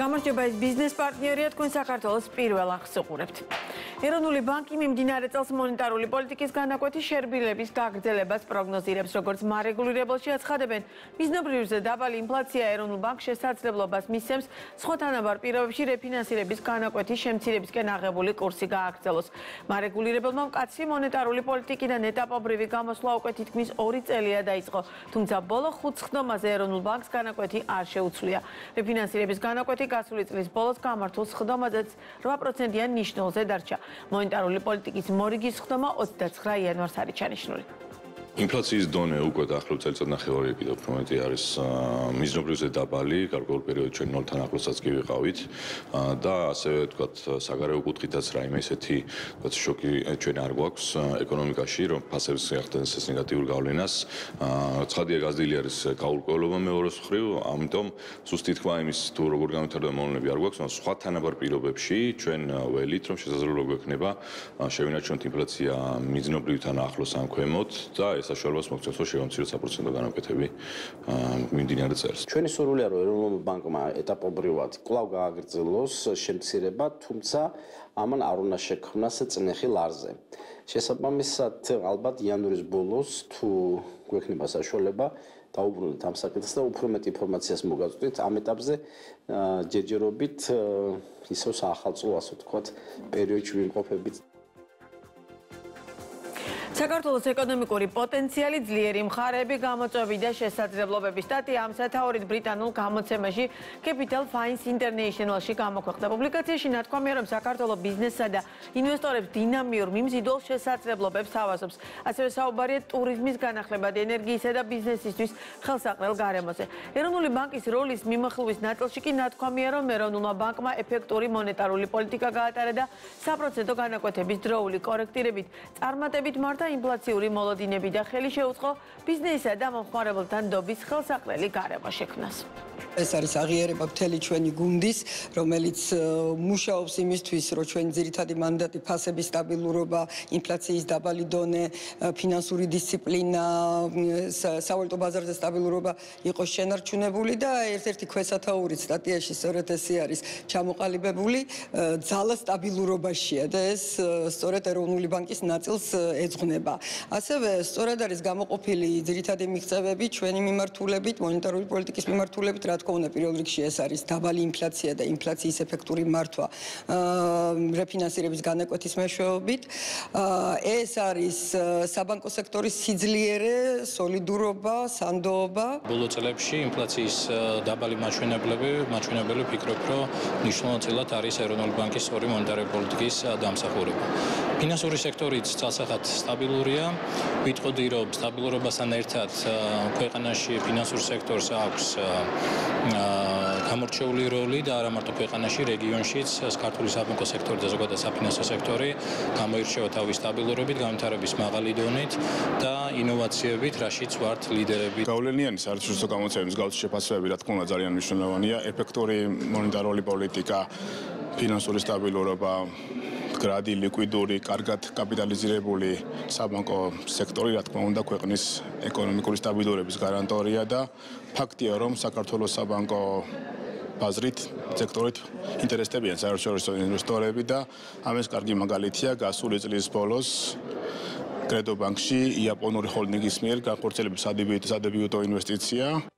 გამარჯობა, ეს ბიზნეს პარტნიორია თქვენ საქართველოს პირველ ახს უყურებთ. ეროვნული ბანკი მიმდინარე წელს მონეტარული პოლიტიკის განაკვეთის შერბილების გაგრძელებას პროგნოზირებს, როგორც მარეგულირებელში აცხადებენ. მიზნობრივზე დაბალი ინფლაცია ეროვნულ ბანკს შესაძლებლობას მისცემს სხვა თანაბარ პირობებში რეფინანსირების განაკვეთის შემცირებისკენ აღებული კურსი გააგრძელოს. მარეგულირებელმა მკაცრი მონეტარული პოლიტიკიდან ეტაპობრივი გამოსვლა უკვე თითქმის 2 წელია დაიწყო, თუმცა ბოლო 5 ხდომაზე ეროვნულ ბანკს განაკვეთი არ შეუცვლია. რეფინანსირების განაკვეთი გასული წლის ბოლოს გამართულ ხდომაზეც 8%-იან ნიშნულზე დარჩა. მონეტარული პოლიტიკის მორიგის ხდომა 29 იანვარს არის ჩანიშნული. ინფლაციის დონე უკვე დაახლოებით წელიწადნახევარი კიდევ უფრო მეტი არის მიზნობრივზე დაბალი, გარკვეულ პერიოდში ჩვენ 0-თან ახლოსაც კი ვიყავით და ასევე ვთქვათ საგარეო კუთხითაც რაიმე ესეთი ვთქვათ შოკი ჩვენ არ გვაქვს ეკონომიკაში, რომ ფასებს ახდენს ეს ნეგატიურ გავლენას. ცხადია გაზრდილი არის გაურკვევლობა მეორეს მხრივ, ამიტომ ზუსტი თქვა იმის თუ როგორ განვითარდება მოვლენები არ გვაქვს, მაგრამ სხვა თანაბარ პირობებში ჩვენ ველით რომ შესაძლებლობა გვექნება შევინარჩუნოთ ინფლაცია მიზნობრივთან ახლოს ან ქვემოთ და ეს საშუალებას მოგცემს რომ შევამციროთ საპროცენტო განაკვეთები მიმდინარე წელს. ჩვენი სურვილია რომ ეროვნულ ბანკმა ეტაპობრივად კვლავ გააგრძელოს შემცირება, თუმცა ამან არ უნდა შექმნას წნეხი ლარზე. შესაბამისად, ალბათ იანვრის ბოლოს თუ გვექნება საშუალება დაუბრუნდეთ ამ საკითხს და უფრო მეტ ინფორმაციას მოგაწვდით ამ ეტაპზე ჯერჯერობით ისევ საახალწლო ასე ვთქვათ პერიოდში ვიმყოფებით. საქართველოს ეკონომიკური პოტენციალი, ძლიერი მხარეები, გამოწვევები და შესაძლებლობები. სტატია ამ სათაურით ბრიტანულ გამოცემაში Capital Finance International-ში გამოქვეყნდა. პუბლიკაციაში ნათქვამია, რომ საქართველოს ბიზნესსა და ინვესტორებს დინამიურ მიმზიდველ შესაძლებლობებს ავაზობს. ასევე საუბარია ტურიზმის განახლებად, ენერგიისა და ბიზნესისთვის ხელსაყრელ გარემოზე. ეროვნული ბანკის როლის მიმოხილვის ნაწილში კი ნათქვამია, რომ ეროვნულმა ბანკმა ეფექტური მონეტარული პოლიტიკა გაატარა და საპროცენტო განაკვეთების დროული კორექტირებით წარმატებით მართა ინფლაციური მოლოდინები და ხელი შეუწყო ბიზნესსა და მომხმარებელთან ნდობის ხელსაყრელი გარემო შექმნას. ეს არის აღიარება მთელი ჩვენი გუნდის, რომელიც მუშაობს იმისთვის, რომ ჩვენი ძირითადი მანდატი ფასების სტაბილურობა, ინფლაციის დაბალი დონე, ფინანსური დისციპლინა, სავალუტო ბაზარზე სტაბილურობა იყოს შენარჩუნებული და ერთ-ერთი ქვესათაური სტატიაში სწორედ ესე არის ჩამოყალიბებული, ძალა სტაბილურობაშია და ეს სწორედ ეროვნული ბანკის ნაწილს ეძღვნება. ასევე სწორად არის გამოყოფილი ძირითადი მიღწევები ჩვენი მიმართულებით, მონეტარული პოლიტიკის მიმართულებით, რა თქმა უნდა, პირველ რიგში ეს არის დაბალი ინფლაცია და ინფლაციის ეფექტური მართვა რეფინანსირების განაკვეთის მეშვეობით. ეს არის საბანკო სექტორის სიძლიერე, სოლიდურობა, სანდოობა. ბოლო წლებში ინფლაციის დაბალი მაჩვენებელი ვფიქრობ, რომ მნიშვნელოვნად არის ეროვნული ბანკის სწორი მონეტარული პოლიტიკის დამსახურება. ფინანსური სექტორიც წასახად სტაბილურია. ვიტყოდი, რომ სტაბილურობასთან ერთად ქვეყანაში ფინანსურ სექტორს აქვს გამორჩეული როლი და არა მარტო ქვეყანაში, რეგიონშიც ქართული საბანკო სექტორი და ზოგადად საფინანსო სექტორი გამოირჩევა თავის სტაბილურობით, განვითარების მაღალი დონით და ინოვაციებით, რაშიც ვართ ლიდერები. გავლენიანი საერთაშორისო გამოცემების მსგავსი შეფასებები, რა თქმა უნდა, ძალიან მნიშვნელოვანია. ეფექტური მონეტარული პოლიტიკა, ფინანსური სტაბილურობა, გრადი ლიკვიდური, კარგად კაპიტალიზირებული საბანკო სექტორი, რა თქმა უნდა, ქვეყნის ეკონომიკური სტაბილურობის გარანტორია და ფაქტია, რომ საქართველოს საბანკო ბაზრით, სექტორით ინტერესდებიან საერთაშორისო ინვესტორები და ამას კარგი მაგალითია გასული წლის ბოლოს კრედო ბანკში იაპონური ჰოლდინგის მიერ განხორციელების სადებიუტო ინვესტიცია.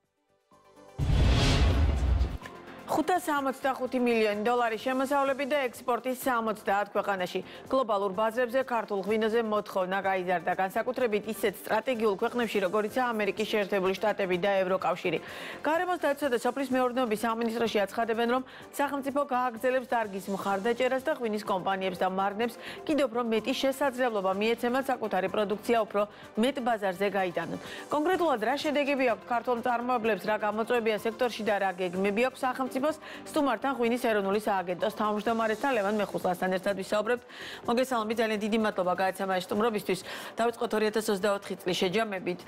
$565 მილიონი შემოსავლები და ექსპორტის 70 ქვეყანაში. გლობალურ ბაზრებზე ქართულ ღვინოზე მოთხოვნა გაიზარდა, განსაკუთრებით ისეთ სტრატეგიულ ქვეყნებში, როგორიცაა ამერიკის შეერთებული შტატები და ევროკავშირი. გარემოს დაცვა და სოფლის მეურნეობის სამინისტროში აცხადებენ, რომ სახელმწიფო გააგრძელებს დარგის მხარდაჭერას და ღვინის კომპანიებს და მარნებს კიდევ უფრო მეტი შესაძლებლობა მიეცემათ საკუთარი პროდუქცია უფრო მეტ ბაზარზე გაიტანონ. კონკრეტულად რა შედეგები აქვს ქართულ მწარმოებლებს, რა გამოწვევებია სექტორში და რა გეგმები აქვს სახელმწიფოს სტუმართან ღვინის ეროვნული სააგენტოს თავმჯდომარესთან ლევან მეხუსლასთან ერთად ვისაუბრებთ. მოგესალმებით, ძალიან დიდი მადლობა გააცემაში სტუმრობისთვის. დავიწყოთ 2024 წლის შეჯამებით.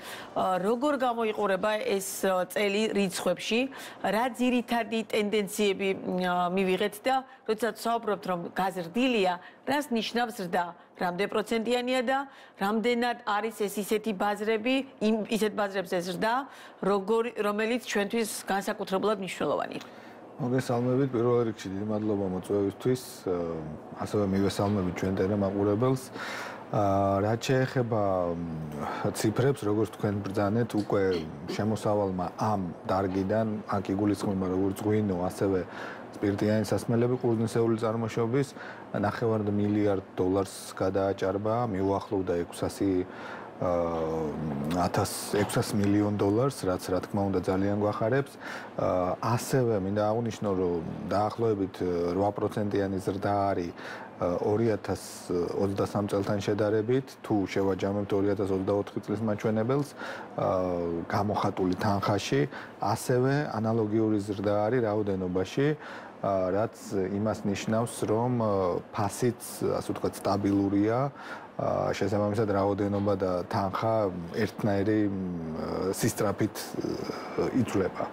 როგორ გამოიყურება ეს წელი რიცხვებში? რა ძირითადი ტენდენციები მივიღეთ და როდესაც საუბრობთ, რომ გაზრდილია, რას ნიშნავს ზრდა? რამდენ პროცენტიანია და რამდენად არის ეს ისეთი ბაზრები, ისეთ ბაზრებზე ზრდა, რომელიც ჩვენთვის განსაკუთრებულად მნიშვნელოვანია? მოგესალმებით პირველ რიგში დიდი მადლობა მოწვევისთვის. ასევე მივესალმებით ჩვენ ტელემაყურებელს. რაც შეეხება ციფრებს, როგორც თქვენ ბრძანეთ, უკვე შემოსავალმა ამ დარგიდან, აქ იგულისხმება როგორც ღვინო, ასევე სპირტიანი სასმელები ყურძნისეული წარმოშობის $9 მილიარდ გადააჭარბა, მიუახლოვდა $600 მილიონ, რაც რა თქმა უნდა ძალიან გვახარებს. ასევე მინდა აღვნიშნო, რომ დაახლოებით 8%-იანი ზრდა არის 2023 წელთან შედარებით, თუ შევაჯამებთ 2024 წლის მაჩვენებელს, გამოხატული თანხაში, ასევე ანალოგიური ზრდა არის რაოდენობაში, რაც იმას ნიშნავს, რომ ფასიც, ასე ვთქვათ, სტაბილურია. შესაბამისად რაოდენობა და თანხა ერთნაირი სისწრაფით იცვლება.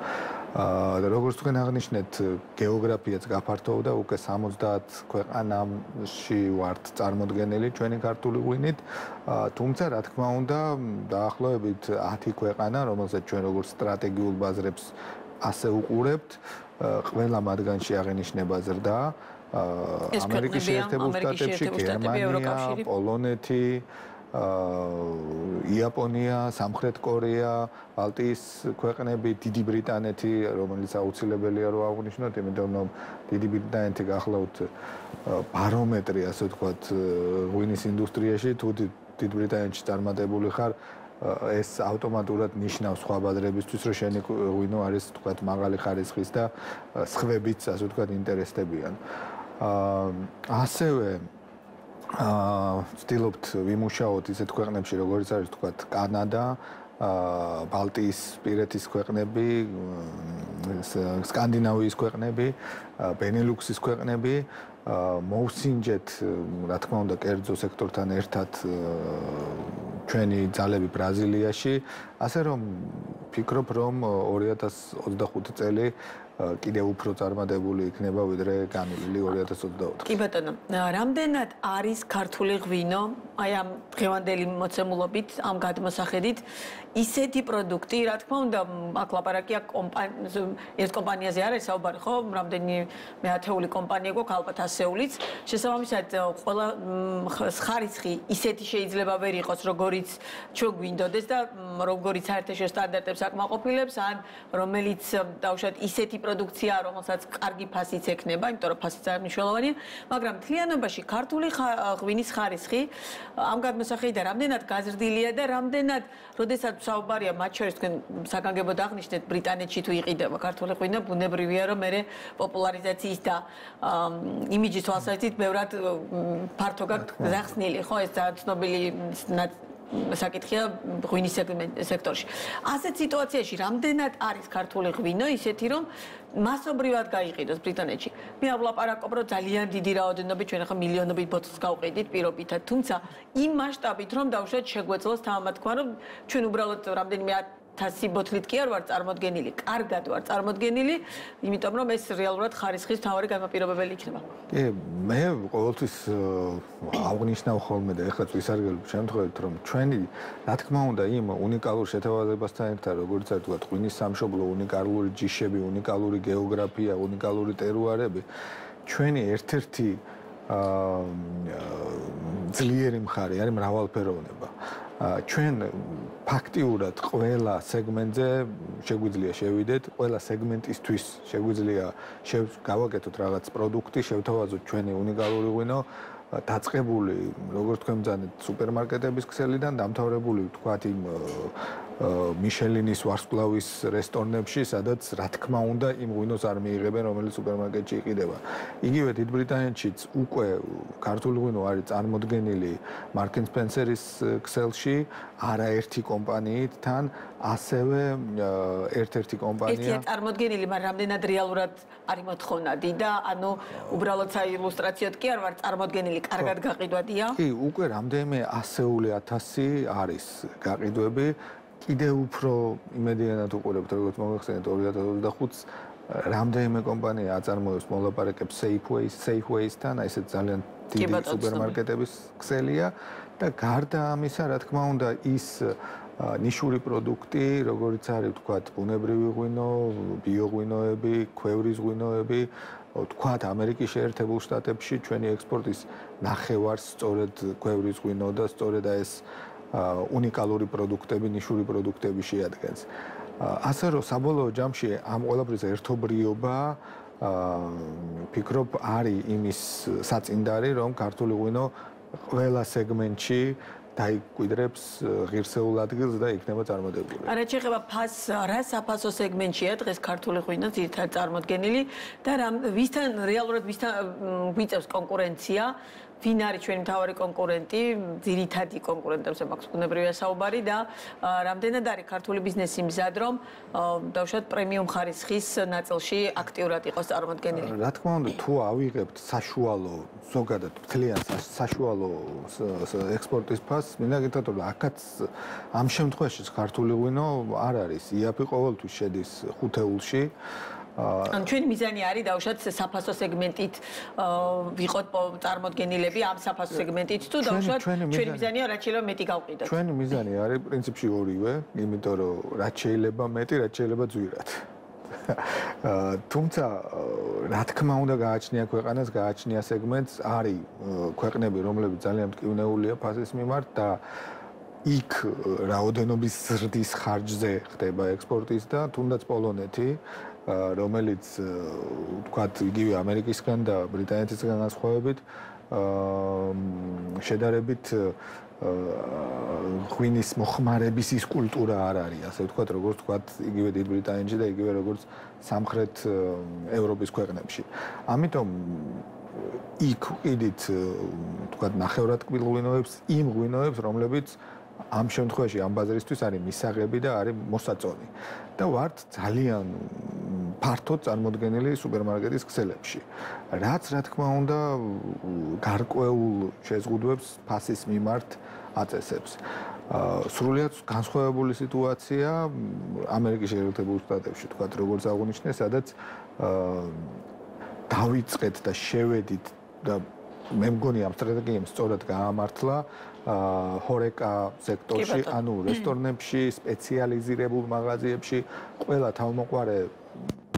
როგორც თქვენ აღნიშნეთ, გეოგრაფიაც გაფართოვდა, უკვე 70 ქვეყანაში ვართ წარმოდგენილი ჩვენი ქართული ღვინით, თუმცა რა თქმა უნდა, დაახლოებით 10 ქვეყანა, რომელსაც ჩვენ როგორც სტრატეგიულ ბაზრებს ასე უყურებთ, ყველა მათგანში აღინიშნება ზრდა. ამერიკის შეერთებულ შტატებში, გერმანია, პოლონეთი, იაპონია, სამხრეთ კორეა, ბალტიის ქვეყნები, დიდი ბრიტანეთი, რომელიც აუცილებელია რომ აღვნიშნოთ, იმიტომ რომ დიდი ბრიტანეთი გახლავთ ბარომეტრი, ასე ვთქვათ, ღვინის ინდუსტრიაში, თუ დიდ ბრიტანეთში წარმატებული ხარ, ეს ავტომატურად ნიშნავს სხვა ბაზრებისთვის, რომ შენი ღვინო არის, ვთქვათ, მაღალი ხარისხის და სხვებიც, ასე ვთქვათ, ინტერესდებიან. ასევე ვცდილობთ ვიმუშაოთ ისეთ ქვეყნებში, როგორც არის, ვთქვათ, კანადა, ბალტიისპირეთის ქვეყნები, სკანდინავიის ქვეყნები, ბენელუქსის ქვეყნები, მოვსინჯეთ, რა თქმა უნდა, კერძო სექტორთან ერთად ჩვენი ძალები ბრაზილიაში, ასე რომ ფიქრობ, რომ 2025 წელი კიდევ უფრო წარმატებული იქნება ვიდრე განვლილი 2024. კი ბატონო, რამდენად არის ქართული ღვინო, აი ამ დღევანდელი მოცემულობით, ამ გადმოსახედით, ისეთი პროდუქტი, რა თქმა უნდა, აქ ლაპარაკია ერთ კომპანიაზე არის საუბარი, ხო? რამდენიმე ათეული კომპანია გვაქვს, ალბათ ასეულიც. შესაბამისად, ყველა ხარისხი ისეთი შეიძლება ვერ იყოს, როგორიც ჩვენ გვინდოდეს და როგორიც საერთაშორისო სტანდარტებს აკმაყოფილებს, ან რომელიც დავუშვათ ისეთი პროდუქცია, რომელსაც კარგი ფასიც ექნება, იმიტომ რომ ფასიც არის მნიშვნელოვანია, მაგრამ მთლიანობაში ქართული ღვინის ხარისხი ამ გადმოსახედიდან რამდენად გაზრდილია და რამდენად, როდესაც საუბარია მათ შორის თქვენ საგანგებოდ აღნიშნეთ, ბრიტანეთში თუ იყიდება ქართული ღვინო, ბუნებრივია რომ მე პოპულარიზაციის და იმიჯის თვალსაზრისით ბევრად ფართო გაქვს გახსნილი, ხო, ეს ძალიან ცნობილი საკითხია ღვინის სექტორში. ასეთ სიტუაციაში რამდენად არის ქართული ღვინო ისეთი, რომ მასობრივად გაიყიდოს ბრიტანეთში? მე ვლაპარაკობ, რომ ძალიან დიდი რაოდენობით ჩვენ ახლა მილიონობით ბოთლს გავყიდით პირობითად, თუმცა იმ მასშტაბით, რომ დავუშვათ შეგვეძლოს თამამად თქვა, რომ ჩვენ უბრალოდ რამდენიმე 1000 ბოთლით კი არ ვარ წარმოდგენილი, კარგად ვარ წარმოდგენილი, იმიტომ რომ ეს რეალურად ხარისხის თავარი განმაპირობებელი იქნება. კი, მე ყოველთვის აღნიშნავ ხოლმე და ეხლა ვისარგებლობ შემთხვევით, რომ ჩვენი, რა თქმა უნდა, იმ უნიკალურ შეთავაზებასთან ერთად, როგორც არის თქვა, ღვინის სამშობლო, უნიკალური ჯიშები, უნიკალური გეოგრაფია, უნიკალური ტერუარები, ჩვენი ერთ-ერთი ძლიერი მხარე არის მრავალფეროვნება. ჩვენ ფაქტიურად ყველა სეგმენტზე შეგვიძლია შევიდეთ, ყველა სეგმენტისთვის შეგვიძლია გავაკეთოთ რაღაც პროდუქტი, შევთავაზოთ ჩვენი უნიკალური ღვინო, დაწყებული, როგორც თქვენ ბრძანეთ, სუპერმარკეტების ქსელიდან, დამთავრებული, ვთქვათ, იმ მიშელინის ვარსკვლავის რესტორნებში, სადაც რა თქმა უნდა იმ ღვინოს არ მიიღებენ, რომელიც სუპერმარკეტში იყიდება. იგივე დიდ ბრიტანეთშიც უკვე ქართული ღვინო არის წარმოდგენილი მარკ & სპენსერის ქსელში, არაერთი კომპანიიდან, ასევე ერთ-ერთი კომპანია. ერთია წარმოდგენილი, მაგრამ რამდენად რეალურად არის მოთხოვნადი და ანუ უბრალოდ საილუსტრაციოდ კი არ ვარ წარმოდგენილი, კარგად გაყიდვადია? კი, უკვე რამდენიმე ასეული ათასი არის გაყიდვები. კიდევ უფრო იმედიანად უყურებთ, როგორც მოგახსენეთ 2025-ს რამდენიმე კომპანია აწარმოებს მოლაპარაკებს Safeways-თან, აი ესეთ ძალიან დიდი სუპერმარკეტების ქსელია და გარდა ამისა, რა თქმა უნდა, ის ნიშური პროდუქტი, როგორც არის ვთქვათ, ბუნებრივი ღვინო, ბიოღვინოები, ქვევრის ღვინოები, ვთქვათ, ამერიკის შეერთებულ შტატებში ჩვენი ექსპორტის ნახევარს სწორედ ქვევრის ღვინო და სწორედ ეს უნიკალური პროდუქტები, ნიშური პროდუქტები შეადგენს. ასე რომ საბოლოო ჯამში ამ ყველაფრის ერთობლიობა ფიქრობ არის იმის საწინდარი, რომ ქართული ღვინო ყველა სეგმენტში დაიკვირდებს ღირსეულ ადგილს და იქნება წარმოდებული. არა შეიძლება რა საფასო სეგმენტშია დღეს ქართული ღვინო ძირითადად წარმოდგენილი და ვისთან რეალურად გვიწევს კონკურენცია? ვინ არის ჩვენი მთავარი კონკურენტი, ძირითადი კონკურენტებზე მაქვს ბუნებრივია საუბარი და რამდენად არის ქართული ბიზნესი მზად, რომ დავუშვათ პრემიუმ ხარისხის ნაწილში აქტიურად იყოს წარმოდგენილი? რა თქმა უნდა, თუ ავიღებთ საშუალო, ზოგადად მთლიან საშუალო ექსპორტის ფასს, მინდა გითხრათ, რომ აქაც ამ შემთხვევაში ქართული ღვინო არ არის. იაფი ყოველთვის შედის ხუთეულში. ან ჩვენი მიზანი არის დავუშვათ საფასო სეგმენტით ვიყოთ წარმოდგენილები ამ საფასო სეგმენტით თუ დავუშვათ ჩვენი მიზანია რაც შეიძლება მეტი გავყიდოთ. ჩვენი მიზანი არის პრინციპში ორივე, იმიტომ რომ რაც შეიძლება მეტი, რაც შეიძლება ძვირად. თუმცა რა თქმა უნდა გააჩნია ქვეყანას, გააჩნია სეგმენტს, არის ქვეყნები, რომლებიც ძალიან მტკივნეულია ფასის მიმართ და იქ რაოდენობის ზრდის ხარჯზე ხდება ექსპორტის და თუნდაც პოლონეთი რომელიც ვთქვათ იგივე ამერიკისგან და ბრიტანეთისგან განსხვავებით შედარებით ღვინის მოხმარების ის კულტურა არ არის, ასე ვთქვათ, როგორც ვთქვათ იგივე დიდ ბრიტანეთში და იგივე როგორც სამხრეთ ევროპის ქვეყნებში. ამიტომ იქ ვყიდით ვთქვათ ნახევრადტკბილ ღვინოებს, იმ ღვინოებს, რომლებიც ამ შემთხვევაში ამ ბაზრისთვის არის მისაღები და არის მოსაწონი და ვართ ძალიან ფართოდ წარმოდგენილი სუპერმარკეტის ქსელებში. რაც რა თქმა უნდა გარკვეულ შეზღუდვებს ფასის მიმართ აწესებს. სრულიად განსხვავებული სიტუაცია ამერიკის შეერთებულ შტატებში, თქვათ, როგორც აღნიშნე, სადაც დავიწყეთ და შევედით და მე მგონი ამ სტრატეგიამ სწორად გაამართლა ჰორეკა სექტორში, ანუ რესტორნებში, სპეციალიზირებულ მაღაზიებში, ყველა თავმოყარე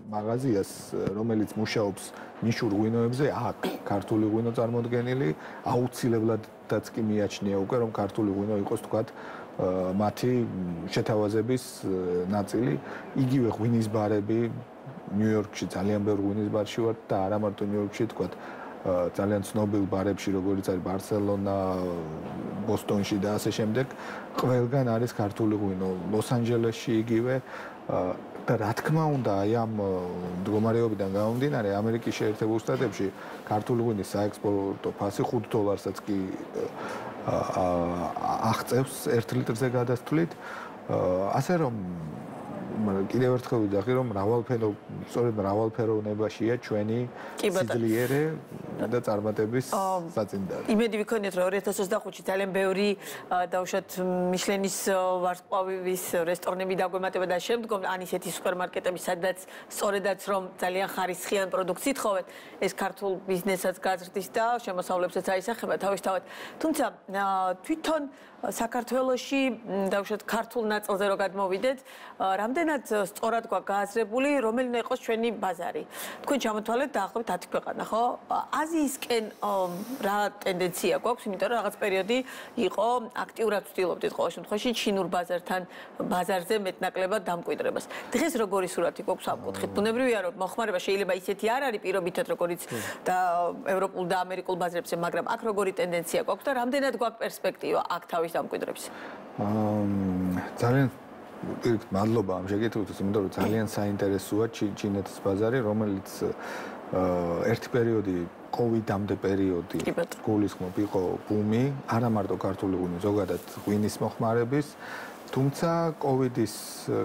მაღაზიას, რომელიც მუშაობს ნიშურ ღვინოებზე, აქ ქართული ღვინო წარმოდგენილი, აუცილებლადაც კი მიაჩნია უკვე, რომ ქართული ღვინო იყოს, თქვათ, მათი შეთავაზების ნაწილი, იგივე ღვინის ბარები, ნიუ-იორკში ძალიან ბევრ ღვინის ბარში ვარ და არა მარტო ნიუ-იორკში, თქვათ, ძალიან ცნობილ ბარებში, როგორც არის ბარსელონა, ბოსტონში და ასე შემდეგ, ყველგან არის ქართული ღვინო. ლოს-ანჯელესში იგივე და რა თქმა უნდა, აი ამ მდგომარეობიდან გამომდინარე, ამერიკის შეერთებულ შტატებში ქართული ღვინის საექსპორტო ფასი $5-საც კი აღწევს 1 ლიტრზე გადასვლით. ასე რომ კიდევ ერთხელ ვიძახი, რომ სწორედ მრავალფეროვნებაშია ჩვენი სიძლიერე და წარმატების საწინდარი. იმედი ვიქონიათ, რომ 2025-ში ძალიან ბევრი დავუშვათ მიშლენის ვარსკვლავის რესტორნები დაგვემატება და შემდგომ ან ისეთი სუპერმარკეტები, სადაც სწორედაც რომ ძალიან ხარისხიან პროდუქტს ითხოვეთ, ეს ქართულ ბიზნესაც გაზრდის და შემოსავლებსაც აისახება თავისთავად. თუმცა თვითონ საქართველოში დავუშვათ ქართულ ნაწილზე რო გადმოვიდეთ, რამდენად სწორად გვაქვს გააზრებული, რომელი უნდა იყოს ჩვენი ბაზარი. თქვენ ჩამოთვალეთ დაახლოებით 10 ქვეყანა, ხო? აზიისკენ რა ტენდენცია გვაქვს, იმიტომ რომ რაღაც პერიოდი იყო აქტიურად ვცდილობდით ყოველ შემთხვევაში ჩინურ ბაზარზე მეტნაკლებად დამკვიდრებას. დღეს როგორი სურათი გვაქვს ამ კუთხით? ბუნებრივია რომ მოხმარება შეიძლება ისეთი არ არის პირობითად როგორც და ევროპულ და ამერიკულ ბაზრებზე, მაგრამ აქ როგორი ტენდენცია გვაქვს და რამდენად გვაქვს პერსპექტივა აქ თავის დამკვიდრების? ძალიან პირიქით მადლობა ამ შეკითხვისთვის, იმიტომ რომ ძალიან საინტერესოა ჩინეთის ბაზარი, რომელიც ერთი პერიოდი კოვიდამდე პერიოდი გულისხმობ იყო ბუმი, არა მარტო ქართული ღვინო, ზოგადად ღვინის მოხმარების, თუმცა კოვიდის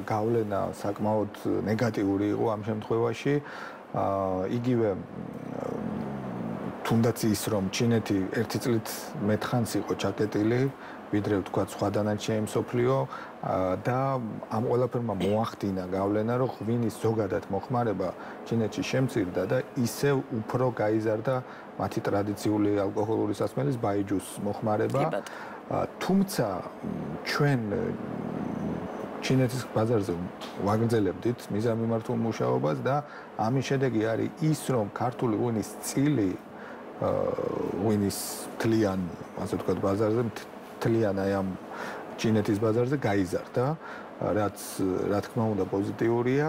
გავლენა საკმაოდ ნეგატიური იყო ამ შემთხვევაში. იგივე თუნდაც ის რომ ჩინეთი ერთი წლით მეტხანს იყო ჩაკეტილი, ვიდრე ვთქვათ სხვა დანარჩენი მსოფლიო და ამ ყველაფერმა მოახდინა გავლენა, რომ ღვინის ზოგადად მოხმარება ჩინეთში შემცირდა და ისევ უფრო გაიზარდა მათი ტრადიციული ალკოჰოლური სასმელის ბაიჯუს მოხმარება. თუმცა ჩვენ ჩინეთის ბაზარზე ვაგრძელებდით მიზანმიმართულ მუშაობას და ამის შედეგი არის ის, რომ ქართული ღვინის წილი ღვინის თლიან, ასე ვთქვათ, ბაზარზე თლიან აი ამ ჩინეთის ბაზარზე გაიზარდა, რაც რა თქმა უნდა პოზიტიურია.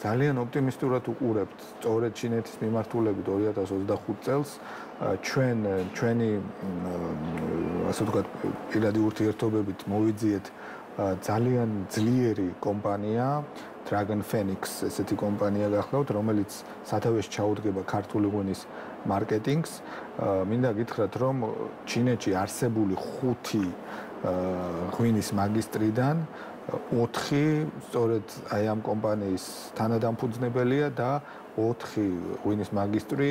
ძალიან ოპტიმისტურად უყურებთ სწორედ ჩინეთის მიმართულებით 2025 წელს ჩვენი ასე ვთქვათ პირადი ურთიერთობებით მოვიძიეთ ძალიან ძლიერი კომპანია Dragon Phoenix ესეთი კომპანია გახლავთ, რომელიც სათავეში ჩაუდგება ქართული ღვინის მარკეტინგს. მინდა გითხრათ, რომ ჩინეთში არსებული 5 ღვინის მაგისტრიდან 4 სწორედ აი ამ კომპანიის თანადამფუძნებელია და 4 ღვინის მაგისტრი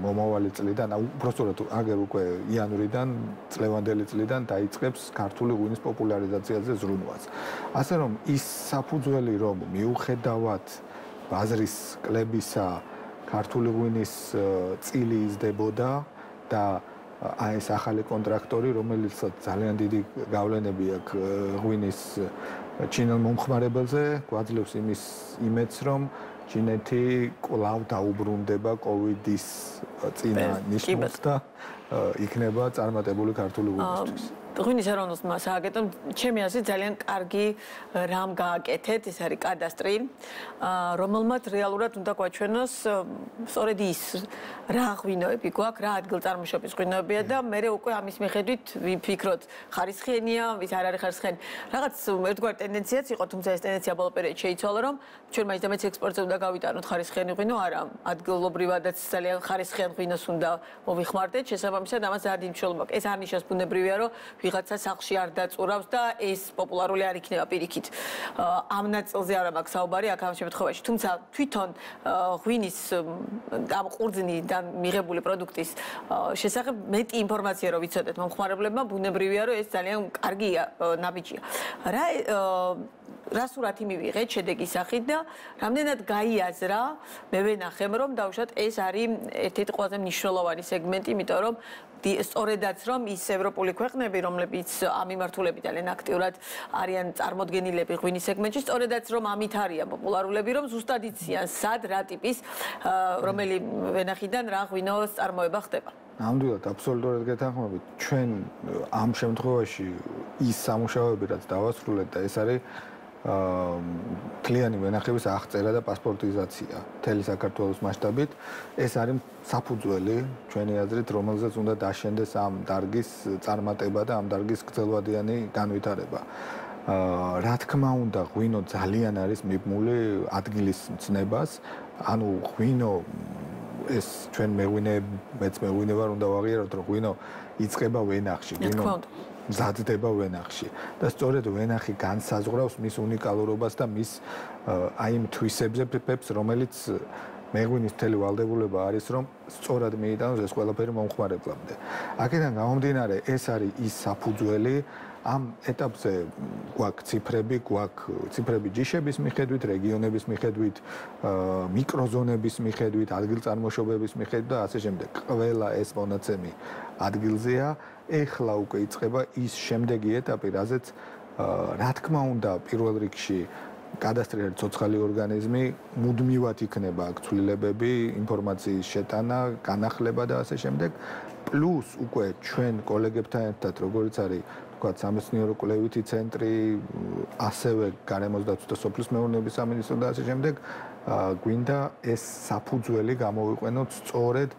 მომავალი წლიდან, უბრალოდ აგერ უკვე იანვრიდან, წლევანდელი წლიდან დაიწყებს ქართული ღვინის პოპულარიზაციაზე ზრუნვას. ასე რომ ის საფუძველი, რომ მიუხედავად ბაზრის კლებისა, ქართული ღვინის წილი იზრდებოდა და აი ეს ახალი კონტრაქტორი, რომელიც ძალიან დიდი გავლენები აქვს ღვინის ჩინელ მომხმარებელზე, გვაძლევს იმის იმედს, რომ ჩინეთი კვლავ დაუბრუნდება კოვიდის წინა ნიშნებს და იქნება წარმატებული ქართული ღვინისთვის. ღვინის ეროვნულ სააგენტომ ჩემი აზრით ძალიან კარგი რამ გააკეთეთ, ეს არის კადასტრი, რომელმაც რეალურად უნდა გვაჩვენოს სწორედ ის რა ღვინოები გვაქვს, რა ადგილწარმოშობის ღვინოებია და მე უკვე ამის მიხედვით ვიფიქროთ, ხარისხიანია, ვის არ არის ხარისხიანი. რაღაც ერთგვარი ტენდენციაც იყო, თუმცა ეს ტენდენცია ბოლო პერიოდში შეიცვალა, რომ ჩვენ მაინც და მაინც ექსპორტზე უნდა გავიტანოთ ხარისხიანი ღვინო, არა, ადგილობრივადაც ძალიან ხარისხიან ღვინოს უნდა მოვიხმარდეთ, შესაბამისად ამას ძალიან მნიშვნელობა აქვს. ეს არ ნიშნავს ბუნებრივია, რომ ვიღაცა სახლში არ დაწურავს და ეს პოპულარული არ იქნება პირიქით. ამ ნაწილზე არ მაქვს საუბარი აქ ამ შემთხვევაში. თუმცა თვითონ ღვინის ამ ყურძნიდან მიღებული პროდუქტის შესახებ მეტი ინფორმაცია რო ვიცოდეთ მომხმარებლებმა, ბუნებრივია, რომ ეს ძალიან კარგია, ნაბიჯია. რა სურათი მივიღეთ შედეგის სახით და რამდენად გაიაზრა, მე ვენახემ, რომ დავუშვათ ეს არის ერთ-ერთი ყველაზე მნიშვნელოვანი სეგმენტი, იმიტომ რომ სწორედაც რომ ის ევროპული ქვეყნები, რომლებიც ამ მიმართულებით ძალიან აქტიურად არიან წარმოდგენილები ღვინის სეგმენტში, სწორედაც რომ ამით არიან პოპულარულები, რომ ზუსტად იციან, სად რა ტიპის რომელი ვენახიდან რა ღვინოს წარმოება ხდება. ნამდვილად, აბსოლუტურად გეთანხმებით. ჩვენ ამ შემთხვევაში ის სამუშაოები, რაც დავასრულეთ და ეს არის თლიანი ვენახების აღწერა და პასპორტიზაცია მთელი საქართველოს მასშტაბით. ეს არის საფუძველი ჩვენი აზრით, რომელზეც უნდა დაშენდეს ამ დარგის წარმატება და ამ დარგის გრძელვადიანი განვითარება. რა თქმა უნდა, ღვინო ძალიან არის მიბმული ადგილის მცნებას, ანუ ღვინო ეს ჩვენ მეც მეღვინე ვარ, უნდა ვაღიაროთ, რომ ღვინო იწყება ვენახში, ღვინო მზადდება ვენახში და სწორედ ვენახი განსაზღვრავს მის უნიკალურობას და მის აი იმ თვისებებს, რომელიც მეღვინის მთელი ვალდებულება არის, რომ სწორად მიიტანოს ეს ყველაფერი მომხმარებლამდე. აქედან გამომდინარე, ეს არის ის საფუძველი, ამ ეტაპზე გვაქვს ციფრები ჯიშების მიხედვით, რეგიონების მიხედვით, მიკროზონების მიხედვით, ადგილწარმოშობების მიხედვით და ასე შემდეგ. ყველა ეს მონაცემი ადგილზეა. ეხლა უკვე იწყება ის შემდეგი ეტაპი, რაზეც რა თქმა უნდა, პირველ რიგში კადასტრი არის ცოცხალი ორგანიზმი, მუდმივად იქნება აქ ცვლილებები, ინფორმაციის შეტანა, განახლება და ასე შემდეგ. პლუს უკვე ჩვენ კოლეგებთან ერთად, როგორც არის თქვათ სამეცნიერო კვლევითი ცენტრი, ასევე გარემოს დაცვის და სოფლის მეურნეობის სამინისტრო და ასე შემდეგ, გვინდა ეს საფუძველი გამოვიყვენოთ სწორედ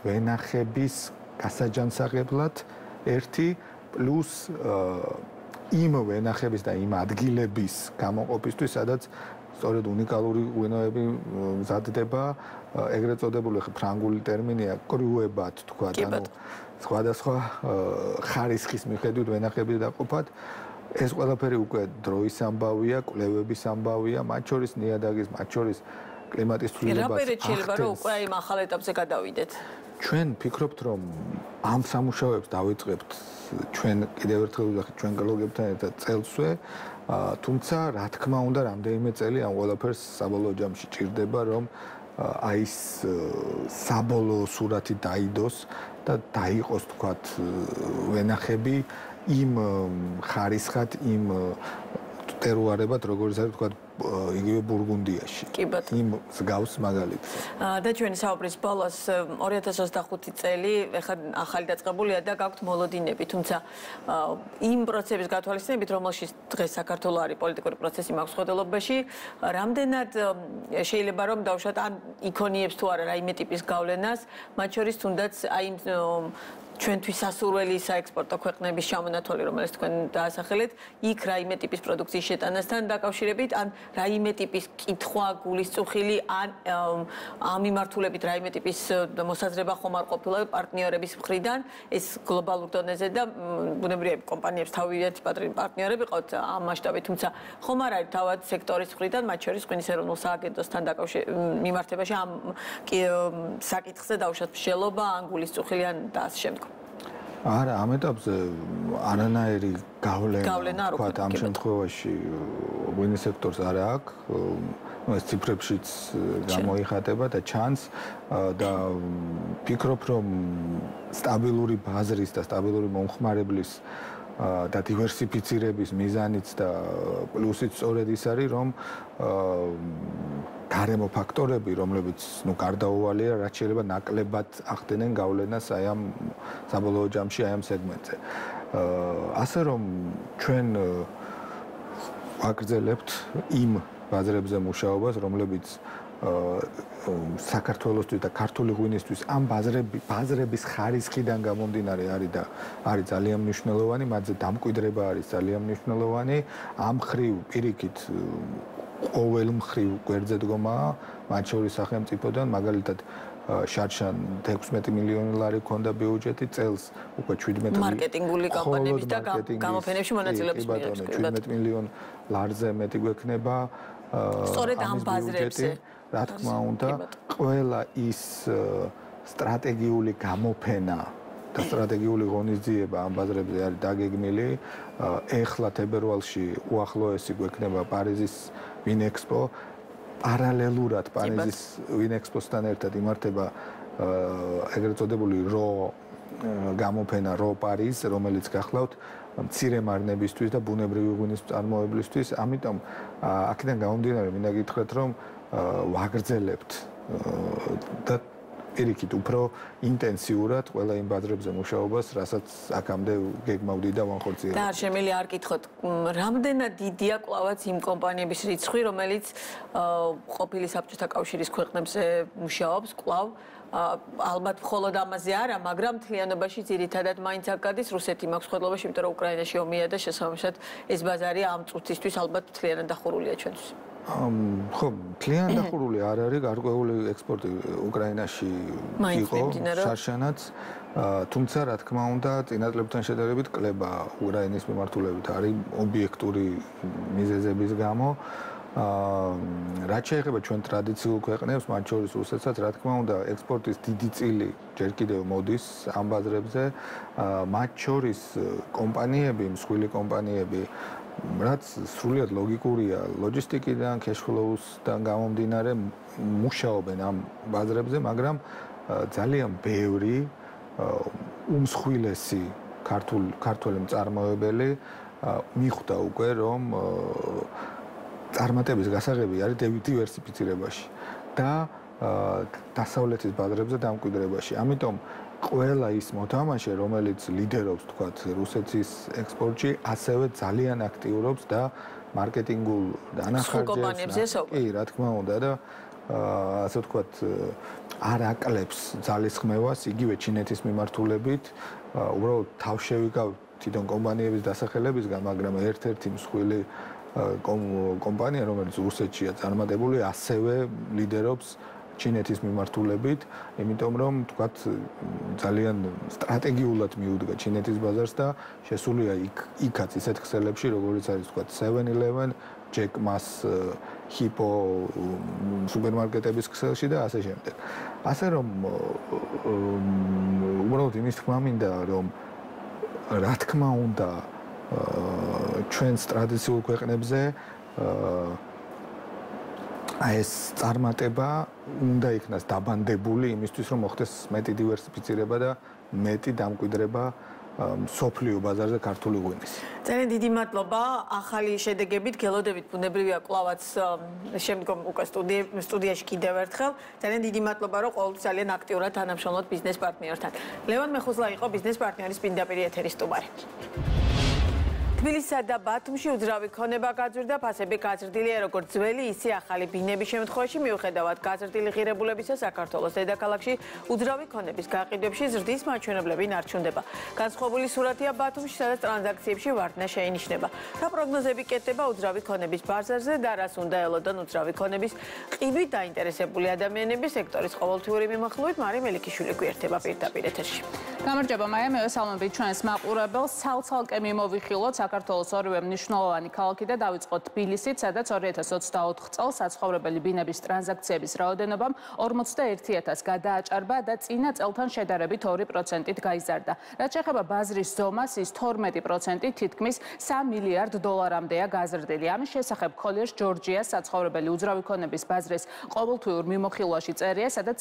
ვენახების გასაჯანსაღებლად ერთი პლუს იმ ვენახების და იმ ადგილების გამოყოფისთვის, სადაც სწორედ უნიკალური ღვინოები მზადდება, ეგრეთ წოდებული ფრანგული ტერმინია კრუებად თქვათ, ანუ სხვადასხვა ხარისხის მიხედვით ვენახების დაყოფად. ეს ყველაფერი უკვე დროის ამბავია, კვლევების ამბავია, მათ შორის ნიადაგის, მათ შორის კლიმატის ცვლილებას. რა პერიოდში შეიძლება რომ უკვე იმ ახალ ეტაპზე გადავიდეთ? ჩვენ ფიქრობთ, რომ ამ სამუშაოებს დავიწყებთ ჩვენ კიდევ ერთხელ ვიხართ ჩვენ კოლეგებთან ერთად წელსვე, თუმცა რა თქმა უნდა, რამდენიმე წელი ამ ყველაფერს საბოლოო ჯამში ჭირდება, რომ აი ეს საბოლოო სურათი დაიდოს და დაიყოს თქვათ ვენახები იმ ხარისხად, იმ ტერუარებად, როგორც არის თქვა იგივე ბურგუნდიაში. კი ბატონო. იმ გავს მაგალითად. და ჩვენი საუბრის ბოლოს 2025 წელი ეხლა ახალი დაწყებულია და გაქვთ მოლოდინები, თუმცა იმ პროცესების გათვალისწინებით, რომელშიც დღეს საქართველოს არის პოლიტიკური პროცესი მაქვს ხედელობაში, რამდენად შეიძლება რომ დავუშვათ ან იქონიებს თუ არა რაიმე ტიპის გავლენას, მათ შორის თუნდაც აი ჩვენთვის სასურველი საექსპორტო ქვეყნების ჩამონათვალი, რომელიც თქვენ დაასახელეთ, იქ რაიმე ტიპის პროდუქციის შეტანასთან დაკავშირებით, ან რაიმე ტიპის კითხვა, გულისწუხილი, ან ამ მიმართულებით რაიმე ტიპის მოსაზრება ხომ არ ყოფილა პარტნიორების მხრიდან, ეს გლობალურ დონეზე და ბუნებრივია კომპანიებს თავიანთი პარტნიორები ყავთ ამ მასშტაბით, თუმცა ხომ არ არის თავად სექტორის მხრიდან, მათ შორის ღვინის ეროვნულ სააგენტოსთან მიმართებაში ამ საკითხზე დავუშვათ მსჯელობა, ან გულისწუხილი, ან და ასე შემდეგ. არა, ამ ეტაპზე არანაირი გავლენა არ ვთქვათ, ამ შემთხვევაში ღვინის სექტორს არ აქვს. ეს ციფრებშიც გამოიხატება და ჩანს და ფიქრობ, რომ სტაბილური ბაზრის და სტაბილური მომხმარებლის და დივერსიფიცირების მიზანიც და პლუსიც სწორედ ის არის, რომ გარემო ფაქტორები, რომლებიც გარდაუვალია, რაც შეიძლება ნაკლებად ახდენენ გავლენას აი ამ საბოლოო ჯამში აი ამ სეგმენტზე. ასე რომ ჩვენ ვაგრძელებთ იმ ბაზრებზე მუშაობას, რომლებიც საქართველოსთვის და ქართული ღვინისთვის ამ ბაზრების ხარისხიდან გამომდინარე არის და არის ძალიან მნიშვნელოვანი, მათზე დამკვიდრება არის ძალიან მნიშვნელოვანი. ამ ხრივ პირიქით ყოველ მხრივ გვერდზე დგომაა, მათ შორის სახელმწიფოდან, მაგალითად შარშან 16 მილიონი ლარი ქონდა ბიუჯეტი, წელს უკვე 17 მარკეტინგული კამპანიების და გამოფენებში მონაწილეობის მიიღებს. 17 მილიონ ლარზე მეტი გვექნება. სწორედ ამ ბაზრებზე, რა თქმა უნდა, ყველა ის სტრატეგიული გამოფენა და სტრატეგიული ღონისძიება ამ ბაზრებზე არის დაგეგმილი. ეხლა თებერვალში უახლოესი გვექნება პარიზის ვინექსპო. პარალელურად პარიზის ვინექსპოსთან ერთად იმართება ეგრეთ წოდებული რო გამოფენა რო პარიზ, რომელიც გახლავთ მცირე მარნებისთვის და ბუნებრივი ღვინის წარმოებლისთვის. ამიტომ აქედან გამომდინარე, მინდა გითხრათ, რომ ვაგრძელებთ და პირიქით უფრო ინტენსიურად ყველა იმ ბაზრებზე მუშაობას, რასაც აქამდე გეგმავდი და ვანხორციელებდი. და არ შემიძლია არ გითხოთ, რამდენად დიდია კლავაც იმ კომპანიების რიცხვი, რომელიც ყოფილი საბჭოთა კავშირის ქვეყნებზე მუშაობს კლავ. ალბათ მხოლოდ ამაზე არა, მაგრამ მთლიანობაში ძირითადად მაინც აქ გადის რუსეთი მაქვს ხედელობაში, იმიტომ რომ უკრაინაში ომია და შესაბამისად ეს ბაზარი ამ წუთისთვის ალბათ მთლიანად დახურულია ჩვენთვის. ხო, მთლიანად დახურული არ არის, გარკვეული ექსპორტი უკრაინაში იყო შარშანაც, თუმცა რა თქმა უნდა, წინა წლებთან შედარებით კლება უკრაინის მიმართულებით არის ობიექტური მიზეზების გამო. რაც შეეხება ჩვენ ტრადიციულ ქვეყნებს, მათ შორის რუსეთსაც, რა თქმა უნდა, ექსპორტის დიდი წილი ჯერ კიდევ მოდის ამ ბაზრებზე. მათ შორის კომპანიები, მსხვილი კომპანიები, რაც სრულიად ლოგიკურია, ლოჯისტიკიდან, cash-flow-დან გამომდინარე, მუშაობენ ამ ბაზრებზე, მაგრამ ძალიან ბევრი უმსხვილესი ქართული მწარმოებელი მიხვდა უკვე, რომ წარმატების გასაღები არის დივერსიფიცირებაში და დასავლეთის ბაზრებზე დამკვიდრებაში. ამიტომ ყველა ის მოთამაშე, რომელიც ლიდერობს, თქვათ, რუსეთის ექსპორტში, ასევე ძალიან აქტიურობს და მარკეტინგულ დანახარჯებს. კი, რა თქმა უნდა და ასე ვთქვათ, არ აკლებს ძალისხმევას იგივე ჩინეთის მიმართულებით. უბრალოდ თავშევიკავ თვითონ კომპანიების დასახელებისგან, მაგრამ ერთ-ერთი მსხვილი კომპანია, რომელიც რუსეთშია წარმატებული, ასევე ლიდერობს ჩინეთის მიმართულებით, იმიტომ რომ თქვათ ძალიან სტრატეგიულად მიუდგა ჩინეთის ბაზარს და შესულია იქაც ისეთ ქსელებში, როგორც არის თქვათ 7-Eleven, Jack Ma's, Hippo სუპერმარკეტების ქსელში და ასე შემდეგ. ასე რომ უბრალოდ იმის თქმა მინდა, რომ რა თქმა უნდა ჩვენს ტრადიციულ ქვეყნებზე ეს წარმატება უნდა იქნას დაბანდებული იმისთვის, რომ მოხდეს მეტი დივერსიფიცირება და მეტი დამკვიდრება სოფლიო ბაზარზე ქართული ღვინის. ძალიან დიდი მადლობა. ახალი შედეგებით გელოდებით ბუნებრივია კლავაც შემდგომ უკვე სტუდიაში კიდევ ერთხელ. ძალიან დიდი მადლობა, რომ ყოველთვის ძალიან აქტიურად თანამშრომლობთ ბიზნეს პარტნიორთან. ლევან მეხუზლა იყო ბიზნეს პარტნიორის პირდაპირ ეთერის სტუმარი. თბილისსა და ბათუმში უძრავი ქონება გაძვირდა, ფასები გაზრდილია როგორც ძველი, ისე ახალი ბინების შემთხვევაში, მიუხედავად გაზრდილი ღირებულებისა, საქართველოს დედაქალაქში უძრავი ქონების გაყიდვებში ზრდის მაჩვენებლები ნარჩუნდება. განსხვავებული სურათია ბათუმში, სადაც ტრანზაქციებში ვარდნა შეინიშნება. რა პროგნოზები კეთდება უძრავი ქონების ბაზარზე და რას უნდა ელოდონ უძრავი ქონების ყიდვით დაინტერესებული ადამიანები, სექტორის ყოველთვიური მიმოხილვით მარი მელიქიშვილი გვერდება პირდაპირ ეთერში. გამარჯობა მაია, მე ვესალმები ჩვენს მაყურებელს. ცალ-ცალკე მიმოვიხილოთ საქართველოს ორივე მნიშვნელოვანი ქალაქი და დავიწყოთ თბილისით, სადაც 2024 წელს საცხოვრებელი ბინების ტრანზაქციების რაოდენობამ 41,000 გადააჭარბა და წინა წელთან შედარებით 2%-ით გაიზარდა. რაც შეეხება ბაზრის ზომას, ის 12% თითქმის $3 მილიარდამდეა გაზრდილი. ამის შესახებ Colliers Georgia საცხოვრებელი უძრავი ქონების ბაზრის ყოველთვიურ მიმოხილვაში წერია, სადაც